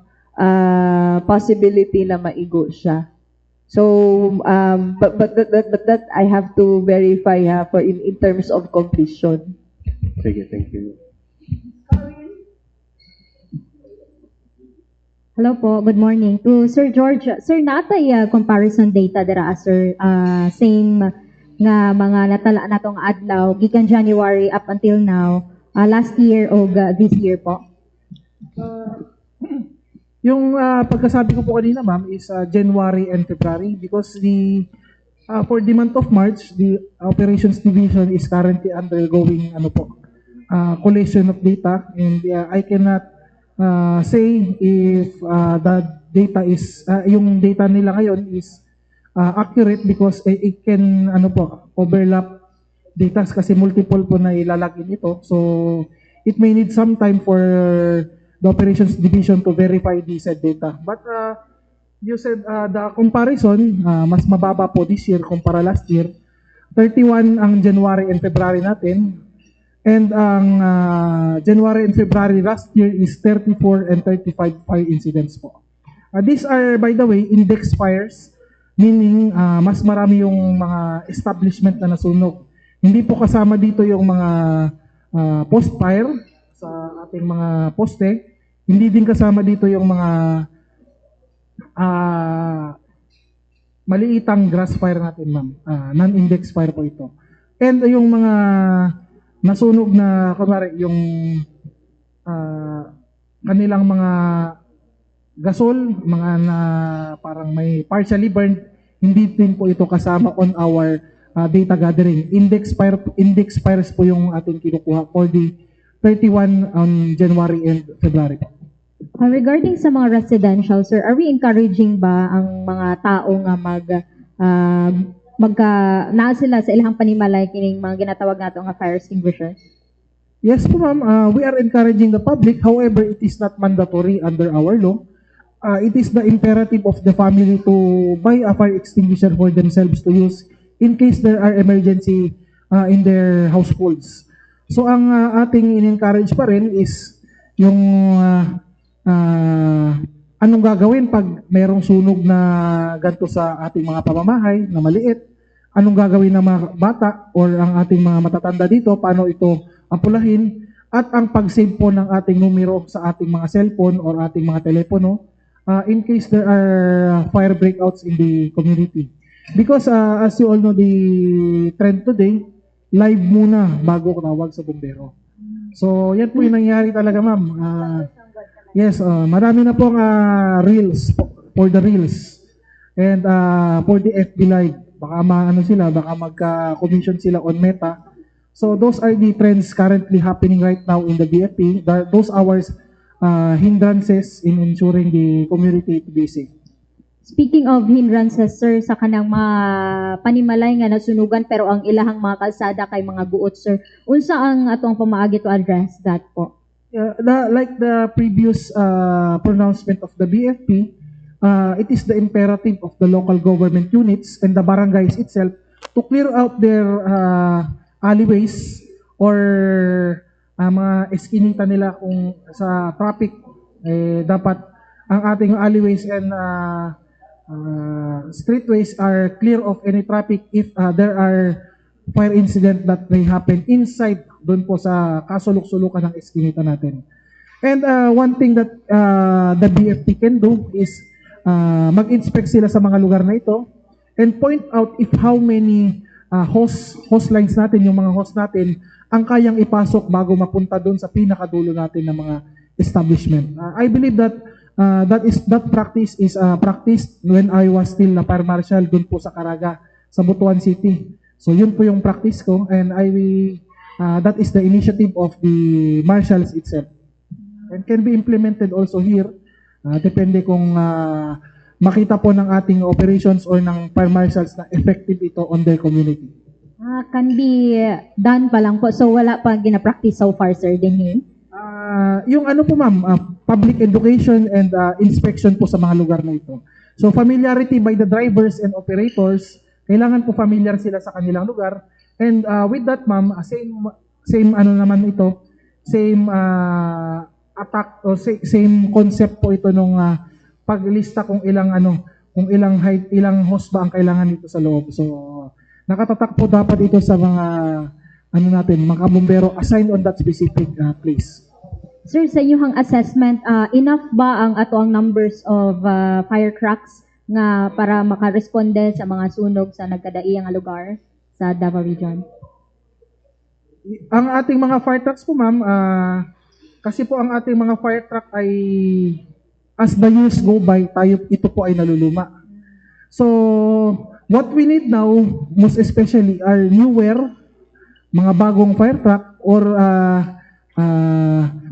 possibility na maigo siya. So, but that I have to verify for in terms of completion. Sige, thank you. Hello po, good morning. To Sir George, sir, natay comparison data dira sir, same nga mga natala natong adlaw gikan January up until now, last year o this year po. Yung pagkasabi ko po kanina ma'am is January and February because for the month of March, the operations division is currently undergoing collation of data, and I cannot say if the data is yung data nila ngayon is accurate because it can overlap data kasi multiple po na ilalagin ito. So it may need some time for the operations division to verify the said data. But you said the comparison, mas mababa po this year kumpara last year. 31 ang January and February natin. And ang January and February last year is 34 and 35 fire incidents po. These are, by the way, index fires, meaning mas marami yung mga establishment na nasunog. Hindi po kasama dito yung mga post fire sa ating mga poste. Hindi din kasama dito yung mga maliitang grass fire natin, ma'am. Non-index fire po ito. And yung mga nasunog na, kunwari, yung kanilang mga gasol, mga na parang may partially burned, hindi din po ito kasama on our data gathering. Index fires po yung ating kinukuha for the 31 on January and February po. Regarding sa mga residential, sir, are we encouraging ba ang mga tao nga naa sila sa ilang panimalay kining mga ginatawag nato nga fire extinguisher? Yes po, ma'am. We are encouraging the public. However, it is not mandatory under our law. It is the imperative of the family to buy a fire extinguisher for themselves to use in case there are emergency in their households. So, ang ating in-encourage pa rin is yung anong gagawin pag mayroong sunog na ganito sa ating mga pamamahay na maliit? Anong gagawin ng mga bata or ang ating mga matatanda dito? Paano ito apulahin? At ang pag-save po ng ating numero sa ating mga cellphone or ating mga telepono in case there are fire breakouts in the community. Because as you all know, the trend today, live muna bago tawag sa bumbero. So, yan po yung nangyari talaga, ma'am. Yes, marami na pong reels for the reels and for the FB Live. Baka baka magka-commission sila on Meta. So those are the trends currently happening right now in the BFP. Those hours hindrances in ensuring the community to be safe. Speaking of hindrances, sir, sa kanang mga panimalay nga nasunugan pero ang ilahang mga kalsada kay mga buot, sir, unsa ang atong pamaagi to address that po? Like the previous pronouncement of the BFP, it is the imperative of the local government units and the barangays itself to clear out their alleyways or mga eskinita nila kung sa traffic. Dapat ang ating alleyways and streetways are clear of any traffic if there are fire incident that may happen inside doon po sa kasulok-sulukan ng eskinita natin. And one thing that the BFP can do is mag-inspect sila sa mga lugar na ito and point out if how many hose lines natin, yung mga hose natin, ang kayang ipasok bago mapunta doon sa pinakadulo natin ng mga establishment. I believe that that practice is practiced when I was still a fire marshal doon po sa Caraga, sa Butuan City. So yun po yung practice ko and that is the initiative of the marshals itself. And can be implemented also here. Depende kung makita po ng ating operations or ng fire marshals na effective ito on their community. Can be done pa lang po. So wala pa gina-practice so far, sir, din yung ano po, ma'am, public education and inspection po sa mga lugar na ito. So familiarity by the drivers and operators, kailangan po familiar sila sa kanilang lugar. And with that, ma'am, same ano naman ito, same attack o same concept po ito nung paglista kung ilang height, ilang hose ba ang kailangan dito sa loob. So nakatatak po dapat ito sa mga mga bumbero assigned on that specific place. Sir, sa inyong assessment, enough ba ang atoang numbers of fire trucks nga para makaresponde sa mga sunog sa nagkadaiyang lugar sa Davao Region? Ang ating mga fire trucks po, ma'am, kasi po ang ating mga fire truck ay as the years go by, ito po ay naluluma. So, what we need now, most especially, are newer, mga bagong fire truck or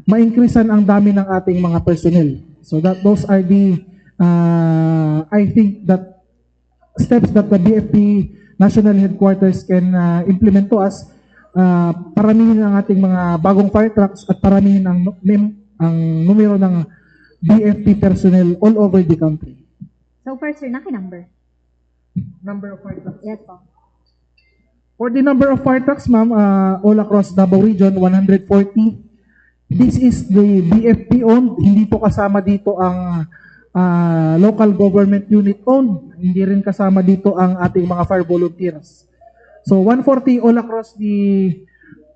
ma-increasean ang dami ng ating mga personnel. So those are the I think that steps that the BFP National Headquarters can implement to us, paramihin ang ating mga bagong fire trucks at paramihin ang numero ng BFP personnel all over the country. So far, sir, naki-number. Number of fire trucks. Yes po. For the number of fire trucks, ma'am, all across Davao Region, 140. This is the BFP owned. Hindi po kasama dito ang local government unit owned. Hindi rin kasama dito ang ating mga fire volunteers. So 140 all across the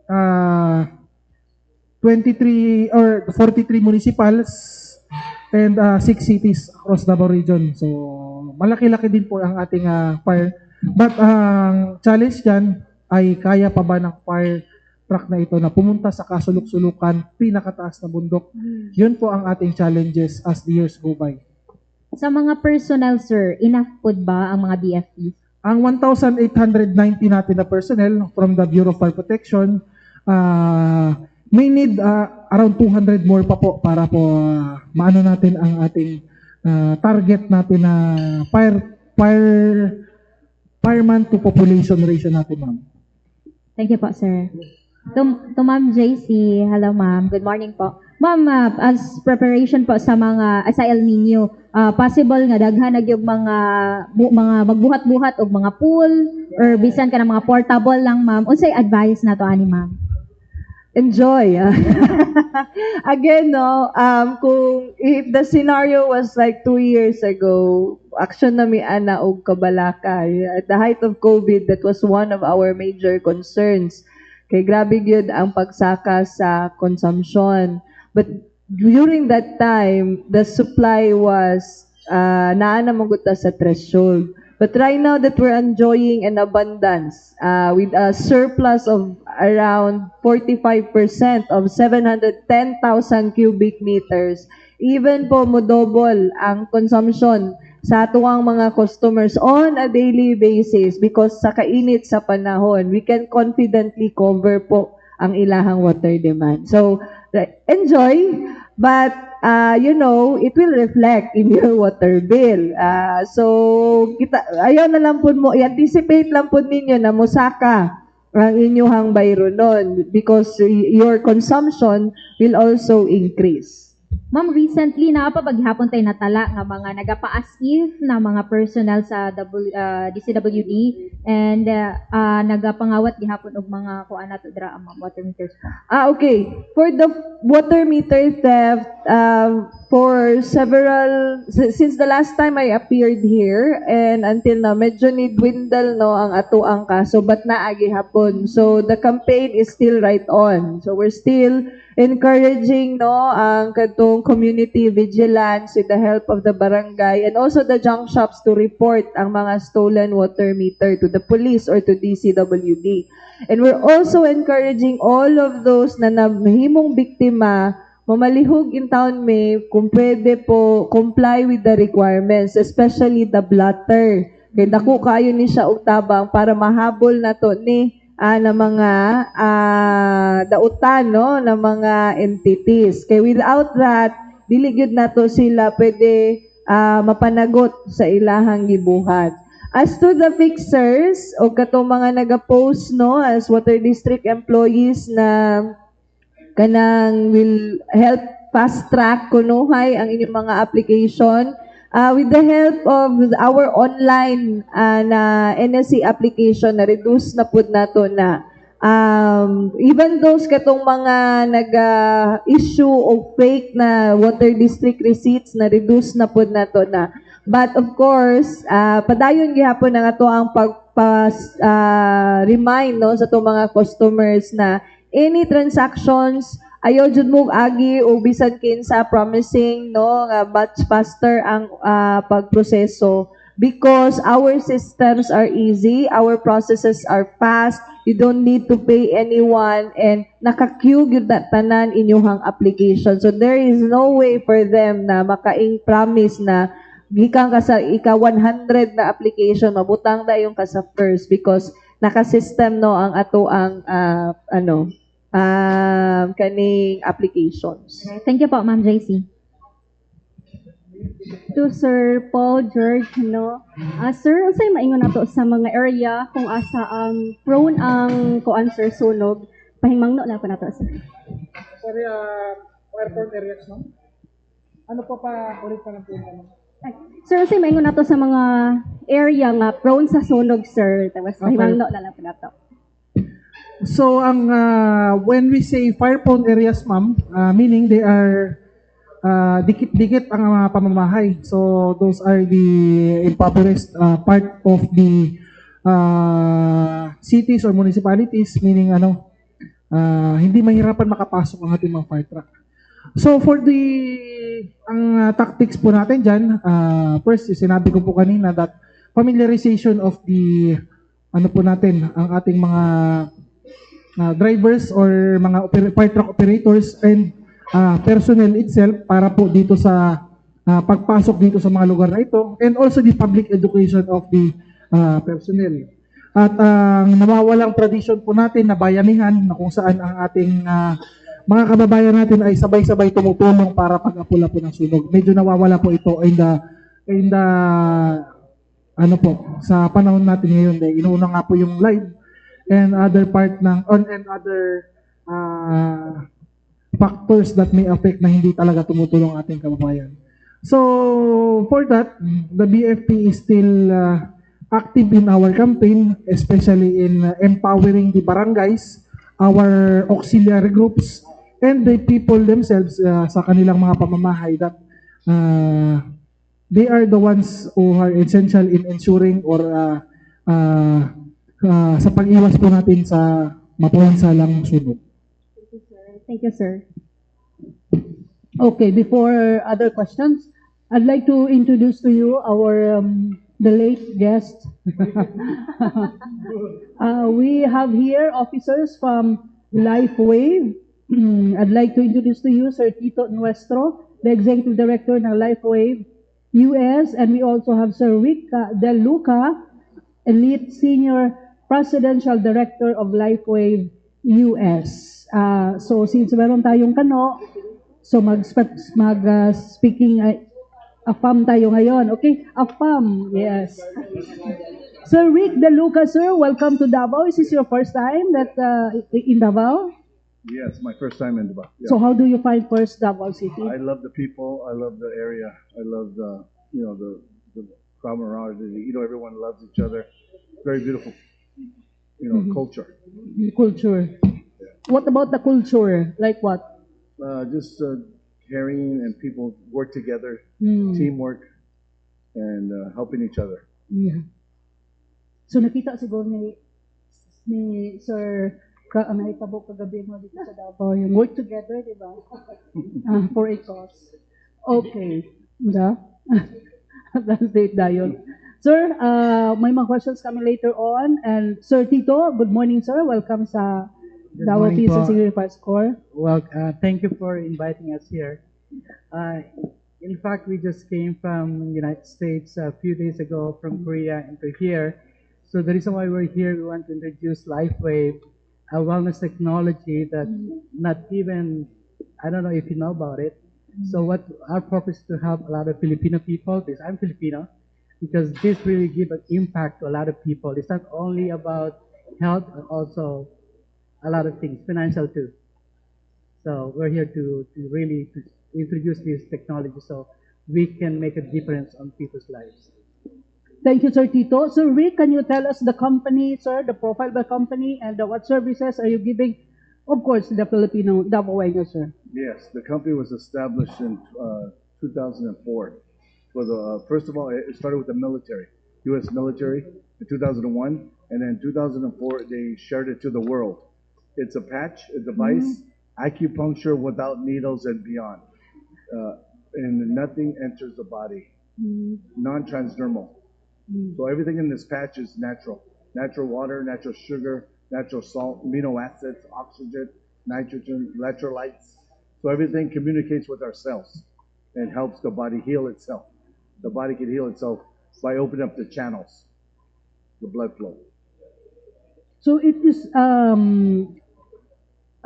23 or 43 municipals and 6 cities across Davao Region. So malaki-laki din po ang ating fire. But ang challenge dyan ay kaya pa ba ng fire truck na ito na pumunta sa kasuluk-sulukan, pinakataas na bundok. Yun po ang ating challenges as the years go by. Sa mga personnel, sir, enough po ba ang mga BFP? Ang 1,890 natin na personnel from the Bureau of Fire Protection, may need around 200 more pa po para po maano natin ang ating target natin na fireman to population ratio natin, ma'am. Thank you po, sir. To Ma'am JC, hello ma'am, good morning po. Ma'am, as preparation po sa sa El Nino, possible nga daghan yung mga magbuhat-buhat o mga pool or bisan ka ng mga portable lang, ma'am. Unsay advice na to ani, ma'am? Enjoy. Again, no, kung if the scenario was like 2 years ago, action na mi ana og Kabalaka. At the height of COVID, that was one of our major concerns. Kay grabe gyud ang pagsaka sa consumption. But during that time, the supply was naa na maguta sa threshold. But right now that we're enjoying an abundance with a surplus of around 45% of 710,000 cubic meters, even po mo double ang consumption sa atuang mga customers on a daily basis because sa kainit sa panahon, we can confidently cover po ang ilahang water demand. So, enjoy, but it will reflect in your water bill. So, ayaw na lang po mo, i-anticipate lang po ninyo na musaka ang inyong bayro nun because your consumption will also increase. Ma'am, recently napapaghapon tayo natala nga mga nagapa-as-if na mga personnel sa DCWD and nagapangawat gihapon og mga kuan nato dira ang mga water meters po. Okay. For the water meter theft, since the last time I appeared here and until now, medyo ni dwindle no ang ato ang kaso but naagi hapon. So the campaign is still right on. So we're still encouraging no ang katong community vigilance with the help of the barangay and also the junk shops to report ang mga stolen water meter to the police or to DCWD. And we're also encouraging all of those na nahimong biktima mamalihog in town may kung pwede po comply with the requirements, especially the blotter. Kaya dako kayo ni siya og tabang para mahabol na to ni na mga dautan no na mga entities. Kaya without that, dili gyud nato sila pwede mapanagot sa ilahang gibuhat. As to the fixers o katong mga nagapost no as water district employees na kanang will help fast track kunuhay ang inyong mga application with the help of our online na NSC application na reduce na pud nato na even those katong mga nag-issue of fake na water district receipts na reduce na pud nato na. But of course, padayon gihapon na ato ang remind no sa atong mga customers na any transactions ayaw jud mo agi o bisan kinsa promising no nga much faster ang pagproseso because our systems are easy, our processes are fast, you don't need to pay anyone and naka-queue gyud na tanan inyong application. So there is no way for them na makaing promise na gikan ka sa ika 100 na application mabutang da yung ka sa first because naka-system no ang ato ang kaning applications. Thank you po, Ma'am JC. to Sir Paul George, no. Sir, unsay maingon nato sa mga area kung asa prone ang kuan sir sunog? Pahimangno na po nato sir. Sorry, airport areas, no? Ano pa ulit pa ng punta? Ay, sir, unsay maingon nato sa mga area nga prone sa sunog sir? Tapos pahimangno na lang po nato. So, when we say fire-prone areas, ma'am, meaning they are dikit-dikit ang mga pamamahay. So, those are the impoverished part of the cities or municipalities, meaning hindi mahirapan makapasok ang ating mga fire truck. So, for ang tactics po natin dyan, first, sinabi ko po kanina that familiarization of the, po natin, ang ating mga drivers or mga fire truck operators and personnel itself para po dito sa pagpasok dito sa mga lugar na ito, and also the public education of the personnel. At ang nawawalang tradition po natin na bayanihan na kung saan ang ating mga kababayan natin ay sabay-sabay tumutulong para pag-apula po ng sunog. Medyo nawawala po ito in the sa panahon natin ngayon. Inuuna nga po yung live and other factors that may affect na hindi talaga tumutulong ating kababayan. So, for that, the BFP is still active in our campaign, especially in empowering the barangays, our auxiliary groups, and the people themselves sa kanilang mga pamamahay that they are the ones who are essential in ensuring or sa pag-iwas po natin sa mapansalang sunog. Thank you, sir. Okay, before other questions, I'd like to introduce to you our the late guest. We have here officers from LifeWave. I'd like to introduce to you Sir Tito Nuestro, the Executive Director ng LifeWave US, and we also have Sir Rick Del Luca, Elite Senior Presidential Director of LifeWave US. So since meron tayong kano, so speaking AFAM tayo ngayon. Okay, AFAM, yes. Sir Rick De Luca, sir, welcome to Davao. Is this your first time that in Davao? Yes, my first time in Davao. Yeah. So how do you find first Davao City? I love the people. I love the area. I love the camaraderie. Everyone loves each other. Very beautiful. Culture. Culture. What about the culture? Like what? Just caring and people work together, teamwork, and helping each other. Yeah. So nakita siguro ni Sir nakitabo kagabi mo dito sa Davao, yung work together, di ba? For a cause. Okay. Diba? That's it, Dayon. Sir, may mga questions kami later on. And Sir Tito, good morning, sir. Welcome sa Davao Peace and Security Fire Corps. Well, thank you for inviting us here. In fact, we just came from United States a few days ago from Korea into here. So the reason why we're here, we want to introduce LifeWave, a wellness technology that not even, I don't know if you know about it. So what our purpose is to help a lot of Filipino people, because I'm Filipino, because this really give an impact to a lot of people. It's not only about health, but also a lot of things, financial too. So we're here to really introduce this technology so we can make a difference on people's lives. Thank you, Sir Tito. Sir Rick, can you tell us the company, sir, the profile of the company, and what services are you giving, of course, the Filipino Davaoeño, sir? Yes, the company was established in 2004. First of all, it started with the military, U.S. military, in 2001, and then in 2004 they shared it to the world. It's a patch, a device, acupuncture without needles and beyond, and nothing enters the body, non-transdermal. So everything in this patch is natural water, natural sugar, natural salt, amino acids, oxygen, nitrogen, electrolytes. So everything communicates with our cells and helps the body heal itself. The body can heal itself by opening up the channels, the blood flow. So it is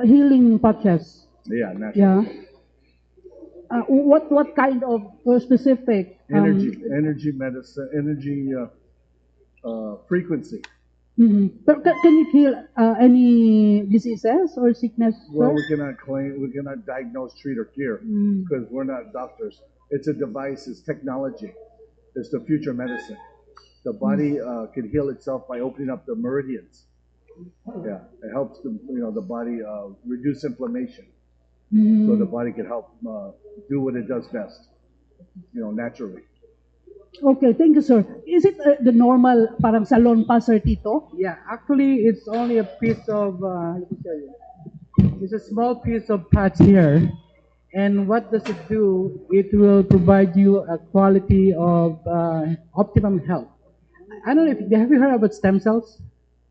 healing patches. Yeah, natural. Yeah. what kind of specific Energy medicine, frequency. But can you kill any diseases or sickness? Well, sir? we cannot diagnose, treat, or cure Mm. because we're not doctors. It's a device, it's technology, it's the future medicine. The body can heal itself by opening up the meridians. Yeah, it helps the body reduce inflammation, so the body can help do what it does best, naturally. Okay, thank you, sir. Is it the normal parang salon pa, sir, Tito? Yeah, actually, it's only a piece of, let me show you. It's a small piece of patch here. And what does it do? It will provide you a quality of optimum health. I don't know if, have you heard about stem cells?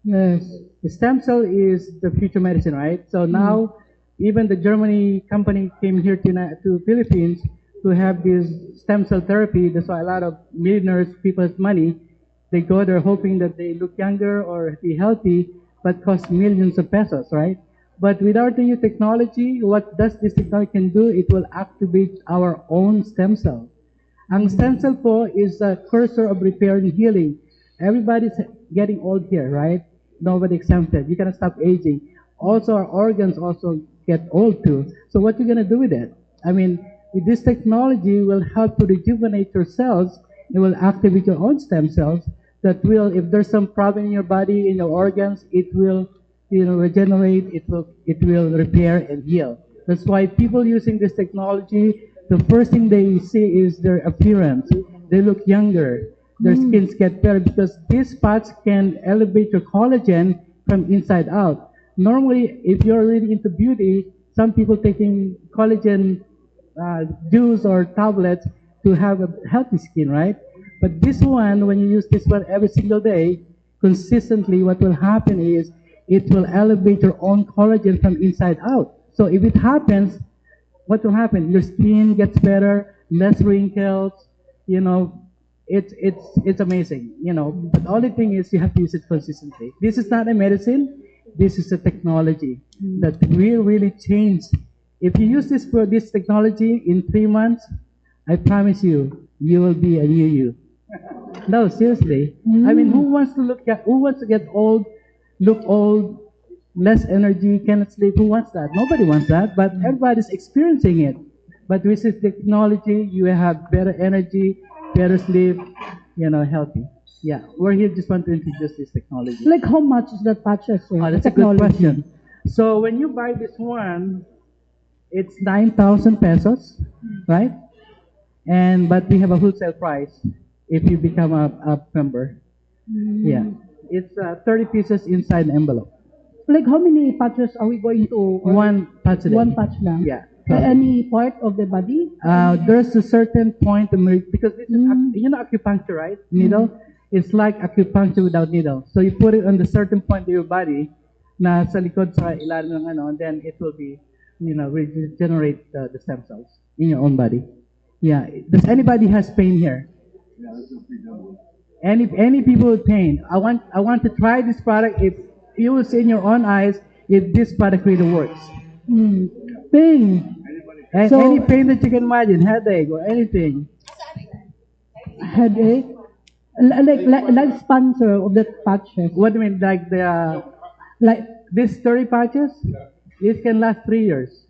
Yes. The stem cell is the future medicine, right? So now, even the Germany company came here to Philippines to have this stem cell therapy. That's why a lot of millionaires, people with money, they go there hoping that they look younger or be healthy, but cost millions of pesos, right? But without the new technology, what does this technology can do? It will activate our own stem cell. Ang stem cell po is a cursor of repair and healing. Everybody's getting old here, right? Nobody exempted. You cannot stop aging. Also, our organs also get old too. So what you gonna do with it? I mean, with this technology will help to rejuvenate your cells. It will activate your own stem cells that will, if there's some problem in your body, in your organs, it will, regenerate. It will repair and heal. That's why people using this technology, the first thing they see is their appearance. They look younger. Their skins get better because these spots can elevate your collagen from inside out. Normally, if you're really into beauty, some people taking collagen juice or tablets to have a healthy skin, right? But this one, when you use this one every single day, consistently, what will happen is it will elevate your own collagen from inside out. So if it happens, what will happen? Your skin gets better, less wrinkles, it's amazing, But the only thing is you have to use it consistently. This is not a medicine. This is a technology that will really change. If you use this technology in 3 months, I promise you, you will be a new you. No, seriously. I mean, who wants to get old, look old, less energy, cannot sleep? Who wants that? Nobody wants that, but everybody's experiencing it. But with this technology, you have better energy, better sleep, healthy. Yeah, we're here just want to introduce this technology. Like how much is that patches, sir? Oh, that's a good question. So when you buy this one, it's 9,000 pesos, right? But we have a wholesale price if you become a member. Yeah, it's 30 pieces inside the envelope. Like how many patches are we going to? One patch a day. One patch lang. Yeah. Any part of the body? There's a certain point because this is acupuncture, right? Needle. It's like acupuncture without needle. So you put it on the certain point of your body, na sa likod sa ilalim ng and then it will be, regenerate the stem cells in your own body. Yeah. Does anybody has pain here? Any people with pain? I want to try this product. If you will see in your own eyes if this product really works. Pain. Any pain that you can imagine, headache or anything. Headache? Like sponsor of the patches. What do you mean? Like these 30 patches? This can last 3 years.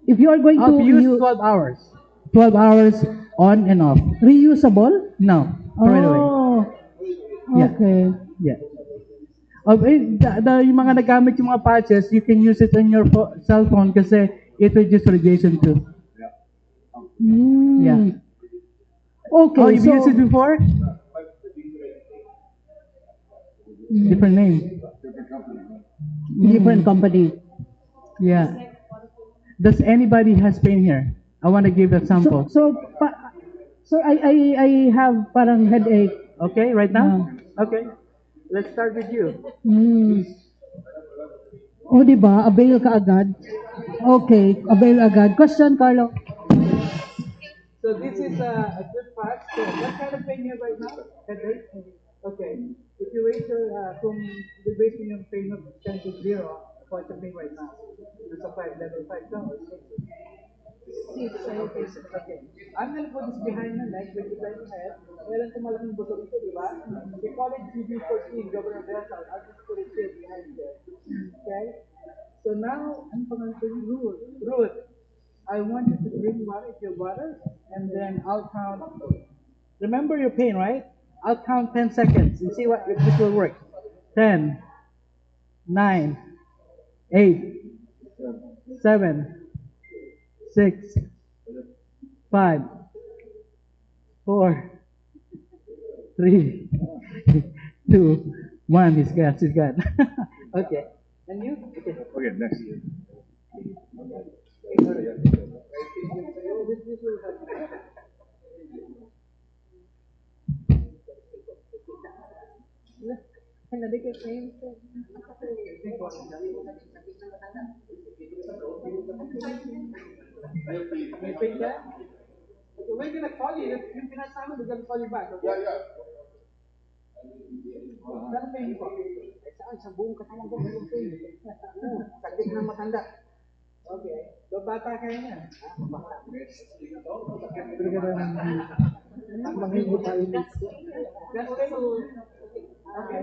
If you are going to use 12 hours. 12 hours on and off. Reusable? No. Throw it away. Okay. Yeah. Yung mga nagamit yung mga patches, you can use it on your cell phone kasi it reduces radiation too. Yeah. Okay. Oh, you've used it before? Different name. Different company. Yeah. Does anybody has pain here? I want to give a sample. So I have parang headache. Okay, right now? Okay. Let's start with you. O, diba? Avail ka agad. Okay, avail agad. Question, Carlo. So this is a good patch. So what kind of pain you have right now? Headache? Okay. If you raise your pain of 10 to 0, what's the pain right now? It's a 5, level 5 down or 6? Okay. I'm gonna put this behind my neck, with it right head. Meron ko malaking butong ito, di ba? We call it GB14, Governor Vessel. I'll just put it here behind there. Okay? So now, ang pangalan ko yung Ruth. Ruth, I want you to drink water, your water, and then I'll count. Remember your pain, right? I'll count 10 seconds and see what if this will work. 10, 9, 8, 7, 6, 5, 4, 3, 2, 1. He's got. Okay. And you? Okay. Okay, next. May pain ka? Okay, we're gonna call you. Yung pinasama, we're gonna call you back. Okay? Yeah. Saan pain po? Sa buong katawan ko, mayroong pain. Sakit ng matanda. Okay. So, bata kayo na. Pero gano'n ang manghigot tayo dito. Just to... Okay.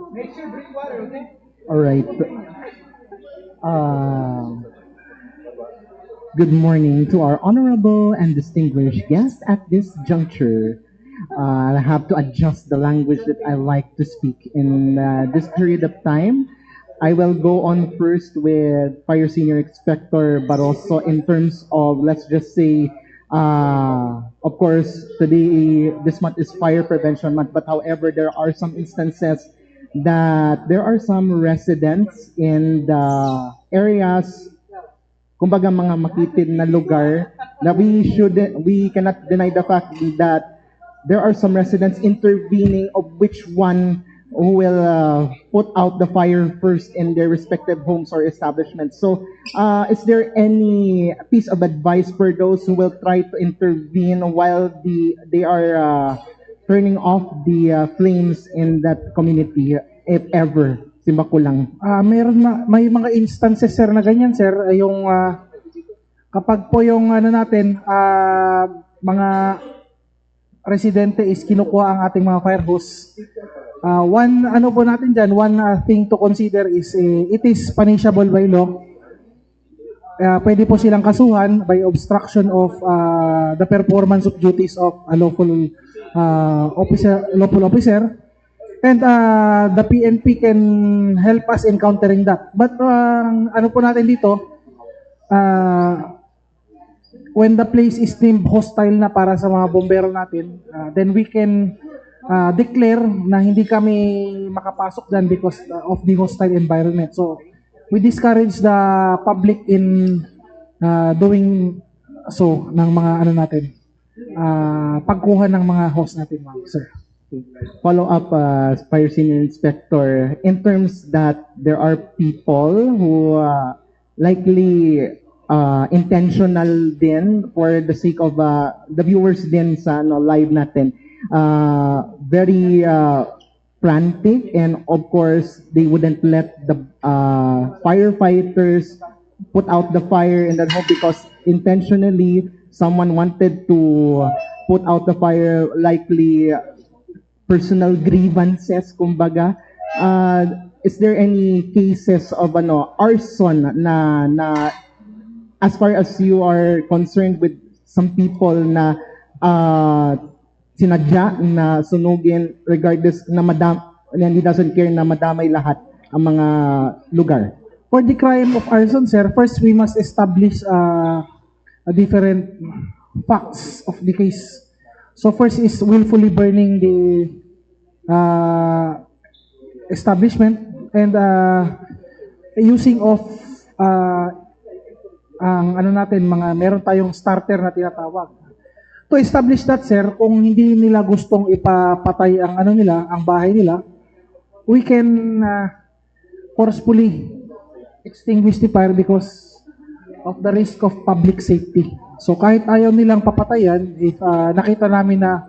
Make sure drink water, okay? All right. Good morning to our honorable and distinguished guests at this juncture. I have to adjust the language that I like to speak in this period of time. I will go on first with Fire Senior Inspector Barroso in terms of, let's just say, of course, this month is Fire Prevention Month, but however, there are some instances that there are some residents in the areas, kumbaga mga makitid na lugar, that we cannot deny the fact that there are some residents intervening of which one who will put out the fire first in their respective homes or establishments. So, is there any piece of advice for those who will try to intervene while they are turning off the flames in that community, if ever? Simba ko lang. May mga instances, sir, na ganyan, sir. Yung kapag po yung mga residente is kinukuha ang ating mga fire hose. One thing to consider is it is punishable by law. Pwede po silang kasuhan by obstruction of the performance of duties of a lawful officer. And the PNP can help us in countering that. But when the place is deemed hostile na para sa mga bombero natin, then we can declare na hindi kami makapasok dyan because of the hostile environment. So, we discourage the public in doing so ng mga pagkuha ng mga hose natin, sir. Follow up, Fire Senior Inspector, in terms that there are people who likely intentional din for the sake of the viewers din sa live natin, very frantic, and of course they wouldn't let the firefighters put out the fire in that home because intentionally someone wanted to put out the fire, likely personal grievances, kumbaga. Is there any cases of arson na as far as you are concerned with some people na sinadya na sunugin regardless na hindi doesn't care na madamay lahat ang mga lugar? For the crime of arson, sir, first we must establish a different facts of the case. So first is willfully burning the establishment and using of meron tayong starter na tinatawag. To establish that, sir, kung hindi nila gustong ipapatay ang bahay nila, we can forcefully extinguish the fire because of the risk of public safety. So kahit ayaw nilang papatayan, if nakita namin na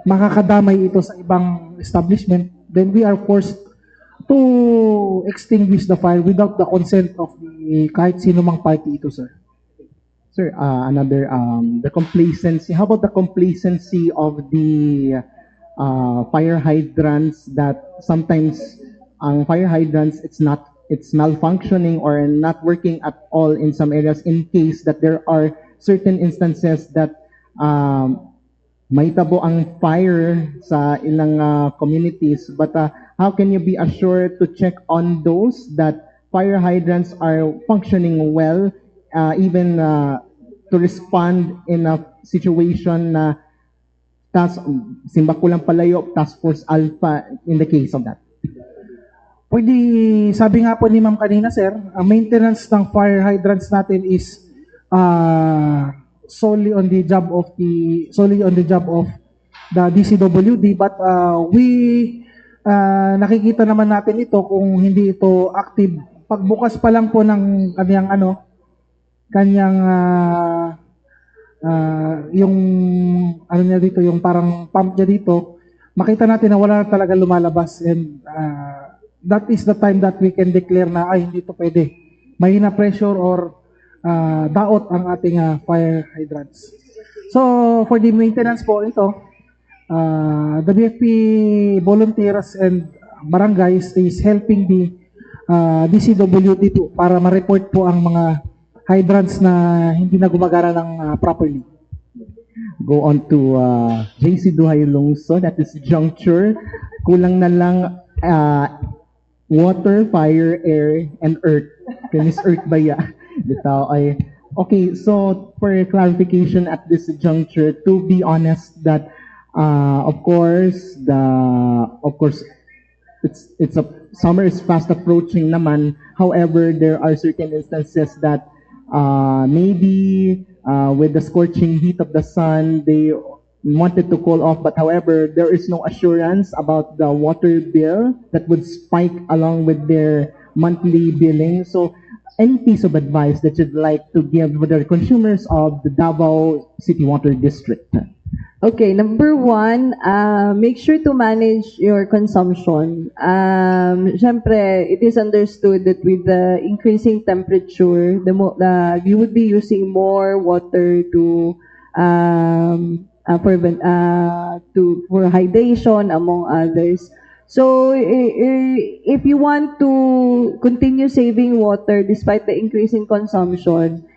makakadamay ito sa ibang establishment, then we are forced to extinguish the fire without the consent of the kahit sino mang party ito, sir. Sir, another, the complacency. How about the complacency of the fire hydrants that sometimes fire hydrants, it's malfunctioning or not working at all in some areas in case that there are certain instances that mahitabo ang fire sa ilang communities, but how can you be assured to check on those that fire hydrants are functioning well, even to respond in a situation na Simbakulang Palayo, Task Force Alpha in the case of that? Pwede, sabi nga po ni ma'am kanina, sir, ang maintenance ng fire hydrants natin is solely on the job of the DCWD, but nakikita naman natin ito kung hindi ito active. Pagbukas pa lang po ng kanyang yung niya dito, yung parang pump niya dito, makita natin na wala na talaga lumalabas, and that is the time that we can declare na hindi ito pwede. Mahina pressure or daot ang ating fire hydrants. So for the maintenance po ito, the BFP volunteers and barangays is helping the DCWD po para ma-report po ang mga hydrants na hindi na gumagana ng properly. Go on to JC Duhay Lungsod at this juncture. Kulang na lang water, fire, air, and earth. Kanis earth ba ya? Dito ay okay. So for clarification at this juncture, to be honest, that of course it's a summer is fast approaching naman. However, there are certain instances that maybe with the scorching heat of the sun, they wanted to call off, but however, there is no assurance about the water bill that would spike along with their monthly billing. So, any piece of advice that you'd like to give with the consumers of the Davao City Water District? Okay, number one, make sure to manage your consumption. Siyempre, it is understood that with the increasing temperature, you would be using more water for hydration, among others. So, if you want to continue saving water despite the increasing consumption,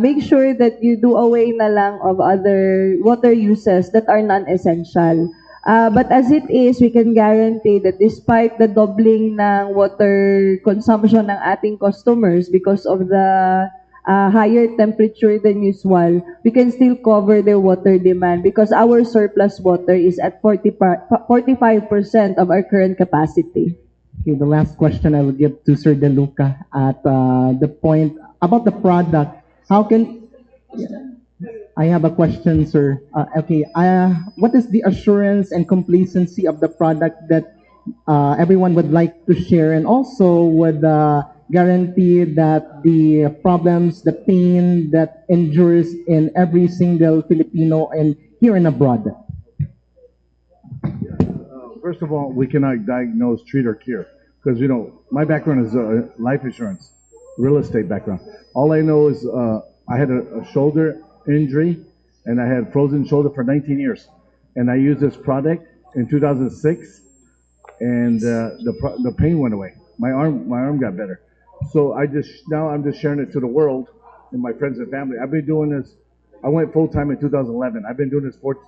make sure that you do away na lang of other water uses that are non-essential. But as it is, we can guarantee that despite the doubling ng water consumption ng ating customers because of the higher temperature than usual, we can still cover their water demand because our surplus water is at 45% of our current capacity. Okay, the last question I will give to Sir De Luca at the point about the product. How can I have a question, sir? What is the assurance and complacency of the product that everyone would like to share, and also would guarantee that the problems, the pain that endures in every single Filipino and here and abroad? First of all, we cannot diagnose, treat, or cure because my background is life insurance, real estate background. All I know is I had a shoulder injury and I had frozen shoulder for 19 years, and I used this product in 2006, and the pain went away. My arm got better. So I'm just sharing it to the world and my friends and family. I've been doing this. I went full time in 2011. I've been doing this for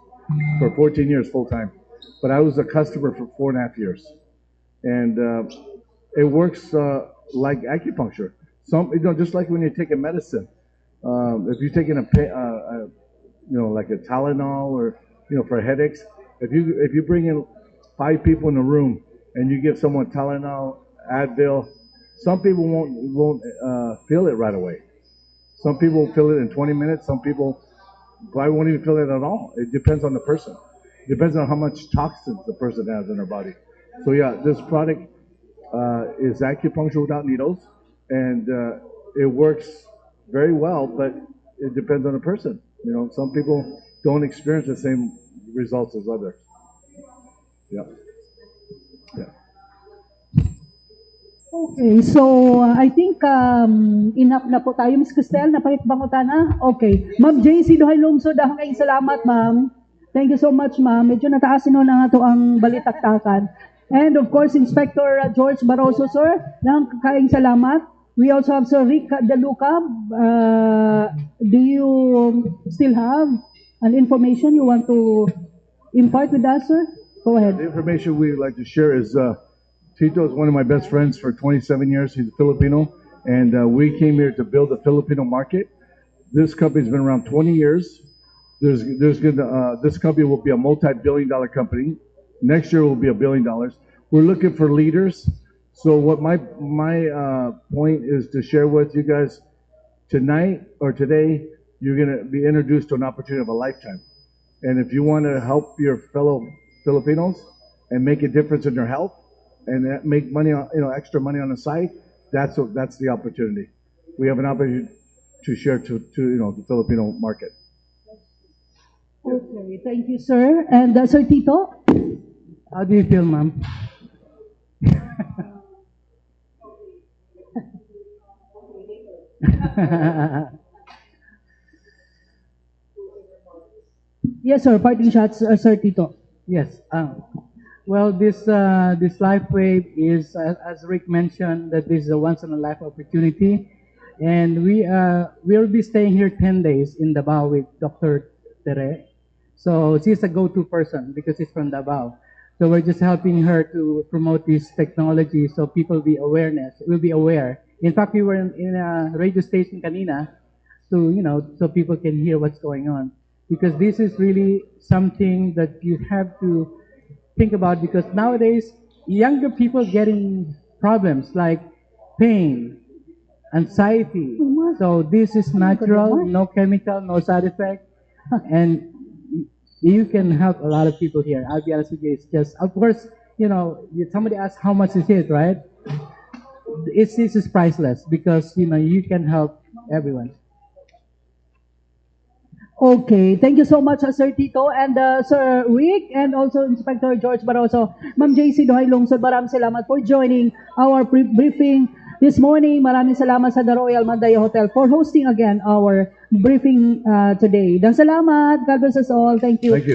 14 years full time, but I was a customer for 4.5 years, and it works like acupuncture. Just like when you're taking medicine. If you're taking like a Tylenol or for headaches, if you bring in 5 people in a room and you give someone Tylenol, Advil, some people won't feel it right away. Some people will feel it in 20 minutes. Some people probably won't even feel it at all. It depends on the person. It depends on how much toxins the person has in their body. So yeah, this product is acupuncture without needles, and it works very well, but it depends on the person. Some people don't experience the same results as others. Yeah. Okay, so I think enough na po tayo, Ms. Cristel, napakitbangutan na. Okay. Ma'am JC Duhay Lungsod, dahang kayong salamat, ma'am. Thank you so much, ma'am. Medyo nataasin na nga ito ang balitaktakan. And of course, Inspector George Barroso, sir, dahang kayong salamat. We also have Sir Rick De Luca. Do you still have an information you want to impart with us, sir? Go ahead. The information we would like to share is Tito is one of my best friends for 27 years. He's a Filipino, and we came here to build a Filipino market. This company's been around 20 years. This company will be a multi-billion-dollar company. Next year will be $1 billion. We're looking for leaders. So what my point is to share with you guys tonight or today, you're going to be introduced to an opportunity of a lifetime. And if you want to help your fellow Filipinos and make a difference in their health, and make money, extra money on the side, that's the opportunity. We have an opportunity to share to the Filipino market. Okay, thank you, sir. And Sir Tito? How do you feel, ma'am? Yes, sir. Parting shots, Sir Tito. Yes. Well, this life wave is, as Rick mentioned, that this is a once in a life opportunity, and we'll be staying here 10 days in Davao with Dr. Tere. So she's a go-to person because she's from Davao. So we're just helping her to promote this technology so people will be aware. In fact, we were in a radio station kanina so people can hear what's going on, because this is really something that you have to think about, because nowadays younger people getting problems like pain, anxiety. So this is natural, no chemical, no side effect, and you can help a lot of people here. I'll be honest with you. It's just, of course, somebody asked how much is it, right? This is priceless because you can help everyone. Okay, thank you so much, Sir Tito and Sir Rick, and also Inspector George Barroso. Ma'am JC Duhay Lungsod, maraming salamat for joining our briefing this morning. Maraming salamat sa The Royal Mandaya Hotel for hosting again our briefing today. Dan salamat. God bless us all. Thank you. Thank you.